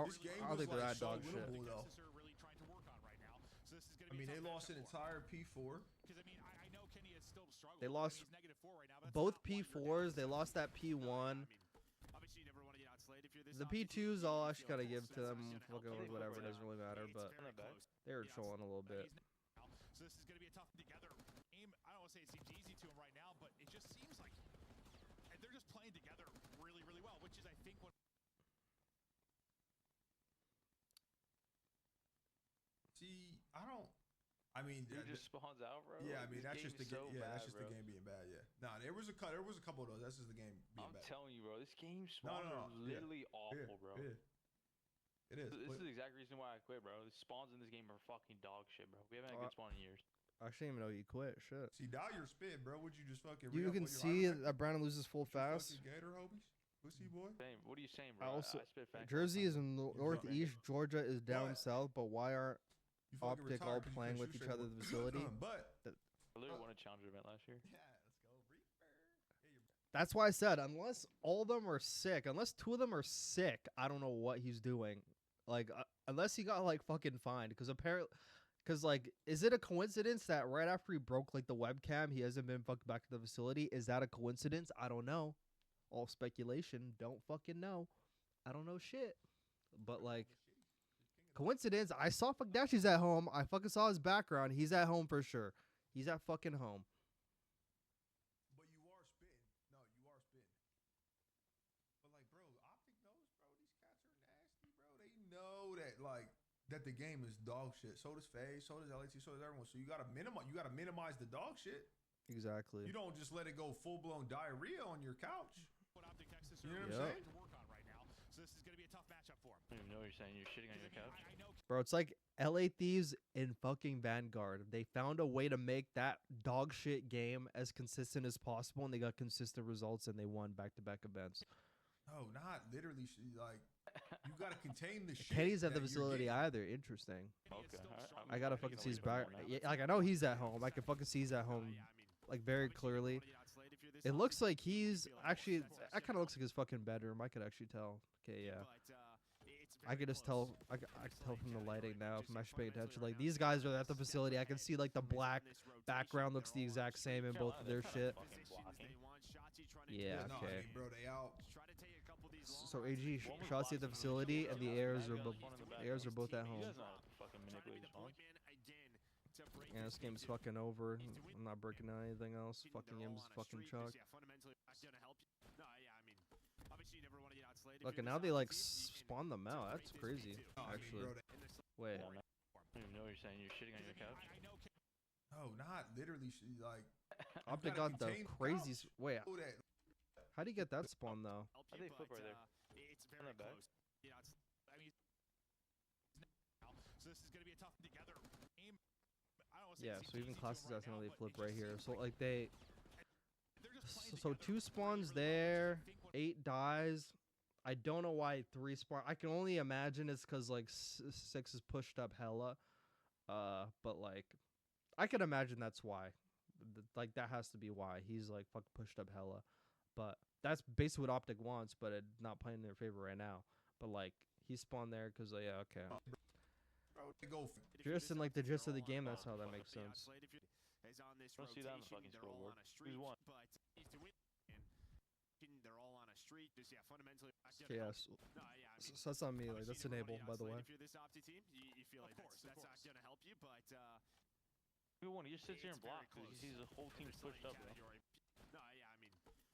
This game I don't was think they're like that so dog shit. winnable, though. I mean, they lost an entire P4. They lost both P4s. They lost that P1. The P2s I'll actually gotta give to them. Fucking whatever, it doesn't really matter. But they were trolling a little bit. So this is going to be a tough together game. I don't want to say it seems easy to him right now, but it just seems like they're just playing together really, really well, which is, I think, what. See, I mean, He just spawns out, bro. yeah, I Like, mean this that's just the game is game. so Yeah, bad, that's just bro. the game being bad. Yeah. Nah, there was a couple of those. That's just the game being I'm bad. telling you, bro. This game No, spawns no, are yeah, literally awful, bro. Yeah. It is. This but- is the exact reason why I quit, bro. The spawns in this game are fucking dog shit, bro. We haven't had a good spawn in years. I shouldn't even know you quit. Shit. See, now you're spit, bro. Would you just fucking? You can see that Brandon loses full fast. Gator homies, pussy boy. Same. What are you saying, I bro? also I spit facts all the Jersey time. is in northeast. Georgia is down But- south. But why aren't You fucking OpTic retired all 'cause you playing couldn't with shoot each other straight at the facility? But I literally won a challenger event last year. yeah, let's go Reaper. That's why I said unless all of them are sick, unless two of them are sick, I don't know what he's doing. Like unless he got like fucking fined, because apparently, because like, is it a coincidence that right after he broke like the webcam, he hasn't been fucked back to the facility? Is that a coincidence? I don't know. All speculation. Don't fucking know. I don't know shit. But like, coincidence? I saw Fakdashi's at home. I fucking saw his background. He's at home for sure. He's at fucking home. But you are spitting. No, you are spitting. But like, bro, OpTic knows, bro. These cats are nasty, bro. They know that like that the game is dog shit. So does FaZe, so does LAT, so does everyone. So you gotta minimize the dog shit. Exactly. You don't just let it go full blown diarrhea on your couch. What OpTic Texas You know are what I'm Yep. saying? to work on right now. So this is going to be a tough matchup for him. I don't even know what you're saying. You're shitting on your couch. I know Bro, it's like LA Thieves in fucking Vanguard. They found a way to make that dog shit game as consistent as possible, and they got consistent results, and they won back-to-back events. No, not literally. Like, you gotta contain the shit. Kenny's at the that you're facility getting. either. Interesting. Okay. I gotta fucking see his back. Yeah, like I know he's at home. I can fucking see he's at home, like very clearly. It looks like he's actually. That kind of looks like his fucking bedroom. I could actually tell. Okay, yeah. I could just tell. I can tell from the lighting now. If I'm actually paying attention, like these guys are at the facility. I can see like the black background looks the exact same in both of their shit. Yeah. No, I Okay. mean, bro, they out. So AG Shotzi at the facility, and the airs are both at home. You guys know how to fucking manipulate spawns. Yeah, this game's fucking over. I'm not breaking down anything else. Fucking Im's fucking chalk. Look, and now they like spawn them out. That's crazy, No, I mean, actually. bro, Wait, I don't even know what you're saying. You're shitting on your couch. no, not literally. Like, OpTic gotta got the contain the crazy. couch. Wait, oh, that. how do you get that spawn though? How do they flip right there? It's On very that back? close. You know, I mean, so this is going to be a tough together game. I don't wanna say Yeah, it so seems even easy to classes him right that's how now, they but flip it right just here. seems So like they're just playing so together two spawns really well, which I there, think what 8 dies. I don't know why 3 spawn. I can only imagine it's because like 6 is pushed up hella. But like, I can imagine that's why. Like that has to be why he's like fuck pushed up hella. But that's basically what OpTic wants, but it's not playing in their favor right now. But like he spawned there because yeah, okay. Bro, they go. Just in like the gist of the game, that's how that makes sense. Don't see that on the fucking scoreboard. Who's won? They're all on a street. Just fundamentally. Okay, yeah, so, so that's on me. Like that's Enable, by the way. If you're this OpTic team, you feel like that's not going to help you, but Who won? He just sits here and it's very blocks because he close. sees the whole team's There's pushed up, bro. category. No, yeah, I mean,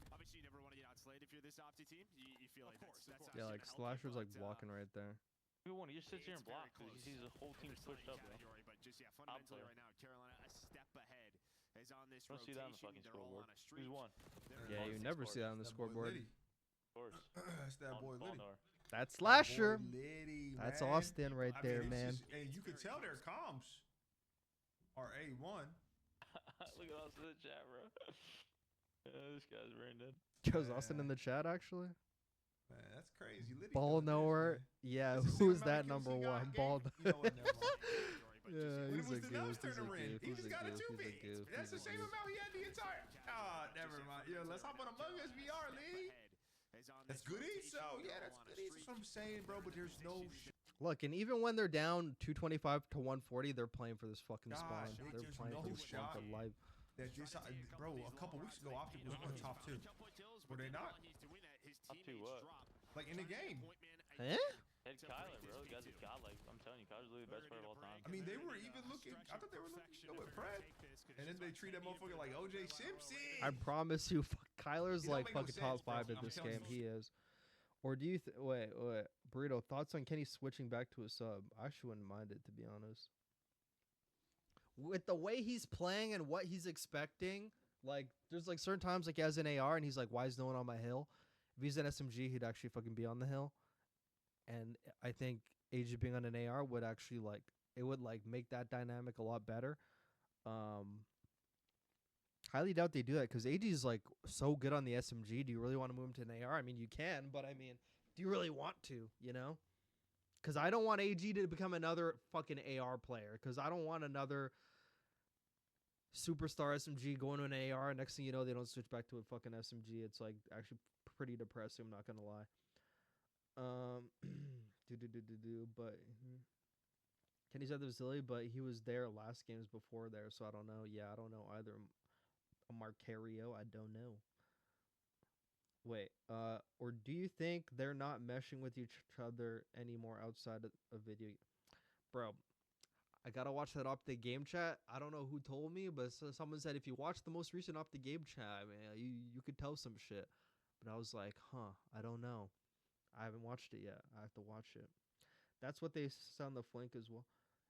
obviously you never want to get outplayed if you're this OpTic team. You feel like that's not Yeah, gonna like help you, Slasher's like but, blocking right there. Who won? He just sits here and it's very blocks because he close. sees the whole team's There's pushed up, bro. category, but just fundamentally play. right now, Carolina a step ahead is on this Don't see that on the fucking rotation. They're all scoreboard. on a street. Who's won? They're Yeah, on you six never see scores. that on the That boy scoreboard. Liddy. Of course. That's that boy Liddy. Ball That's Slasher. Boy Liddy, That's man. Austin right I there, mean, it's man. just- and you can tell their comms are A1. Look at us in the chat, bro. This guy's brain dead. Joe's Austin in the chat actually. Man, that's crazy. Liddy Ball doing this, knower. man. Yeah, That's the same who's amount that of kills number he got one? in Ball. game. You know what, never mind. Yeah, When he's it a was the goof. nose He's a turner in, goof. he He's just a got a goof. 2 He's a beats. goof. That's the He's a same goof. amount he had the entire. Ah, never mind. Yeah, let's hop on Among Us VR, Liddy. That's goodies. So yeah, that's goodies. That's what I'm saying, bro. But there's no. Look, and even when they're down 225 to 140, they're playing for this fucking Gosh, spawn. Nick, They're there's playing no for this spawn for shot. life. That this, bro, a couple weeks ago, OpTic was going top 2. Were they not? Up to what? like in the game. Eh? Head Kyler, bro. You guys are godlike. I'm telling you, Kyler's literally the best player of all time. I mean, they were even looking. I thought they were looking good with Fred, and then they treat that motherfucker like OJ Simpson. I promise you, Kyler's He don't like make no fucking sense, top 5 bro. in I'm this telling game. you. He is. Or do you wait, Burrito, thoughts on Kenny switching back to a sub? I actually wouldn't mind it, to be honest. With the way he's playing and what he's expecting, like there's like certain times like he has an AR and he's like, why is no one on my hill? If he's an SMG, he'd actually fucking be on the hill. And I think AG being on an AR would actually like it would like make that dynamic a lot better. Highly doubt they do that because AG is like so good on the SMG. Do you really want to move him to an AR? I mean, you can, but I mean, do you really want to? You know, because I don't want AG to become another fucking AR player. Because I don't want another superstar SMG going to an AR. Next thing you know, they don't switch back to a fucking SMG. It's like actually pretty depressing. I'm not gonna lie. But Kenny's at the facility, but he was there last games before there, so I don't know. Yeah, I don't know either. Marcario, I don't know. Wait, or do you think they're not meshing with each other anymore outside of video? Bro, I gotta watch that OpTic game chat. I don't know who told me, but someone said if you watch the most recent OpTic game chat, man, you could tell some shit. But I was like, I don't know. I haven't watched it yet. I have to watch it. That's what they said on the flank as well.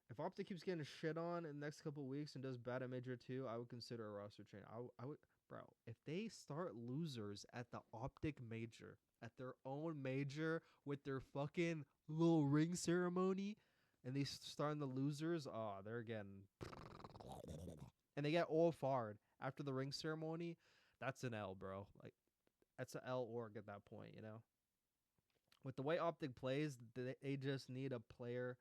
If OpTic keeps getting shit on in the next couple weeks and does bad at Major 2, I would consider a roster change. I would, bro, if they start losers at the OpTic Major, at their own major with their fucking little ring ceremony, and they start in the losers, they're getting... And they get all fired after the ring ceremony, that's an L, bro. Like, that's an L org at that point, you know? With the way OpTic plays, they just need a player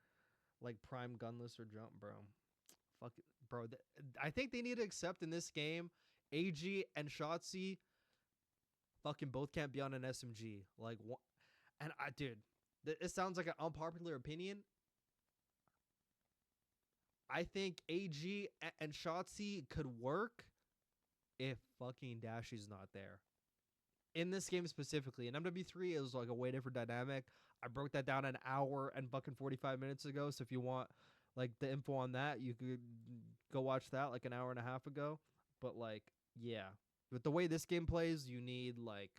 like Prime Gunless or Jump, bro. Fuck it, bro. I think they need to accept in this game, AG and Shotzi fucking both can't be on an SMG. Like, and dude, it sounds like an unpopular opinion. I think AG and Shotzi could work if fucking Dashy's not there. In this game specifically, in MW3, it was like a way different dynamic. I broke that down an hour and fucking 45 minutes ago. So if you want like the info on that, you could go watch that like an hour and a half ago. But like, yeah, with the way this game plays, you need like,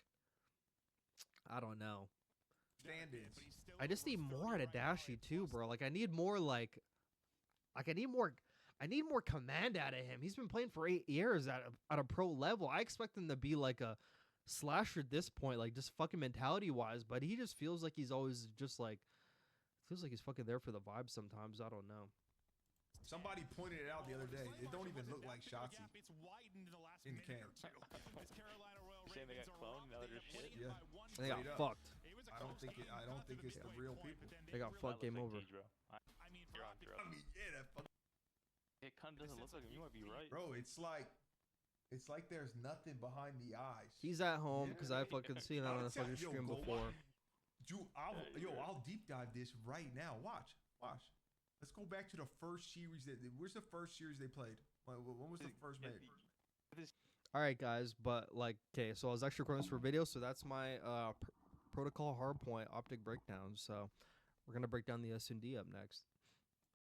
I don't know. Stand-ins. I just need more out of Dashy too, bro. Like I need more I need more command out of him. He's been playing for 8 years at a pro level. I expect him to be like a slasher at this point, like just fucking mentality wise, but he just feels like he's always just like feels like he's fucking there for the vibe sometimes. I don't know. Somebody pointed it out the other day. It don't even look like Shotzi in camp. Saying they got cloned now they're shit. Yeah, They got Straight up. fucked. I don't think it's the real people. They got fucked. Game over. Bro. I mean, yeah, that fuck, It kind of doesn't look like him. You might be right. bro. It's like there's nothing behind the eyes. He's at home because I fucking seen that on a fucking Yo, stream go before. Dude, I'll deep dive this right now. Watch. Let's go back to the first series. Where's the first series they played? When was the first match? All right, guys, but like, okay, so I was actually recording this for video, so that's my protocol hardpoint OpTic breakdown. So we're gonna break down the S&D up next.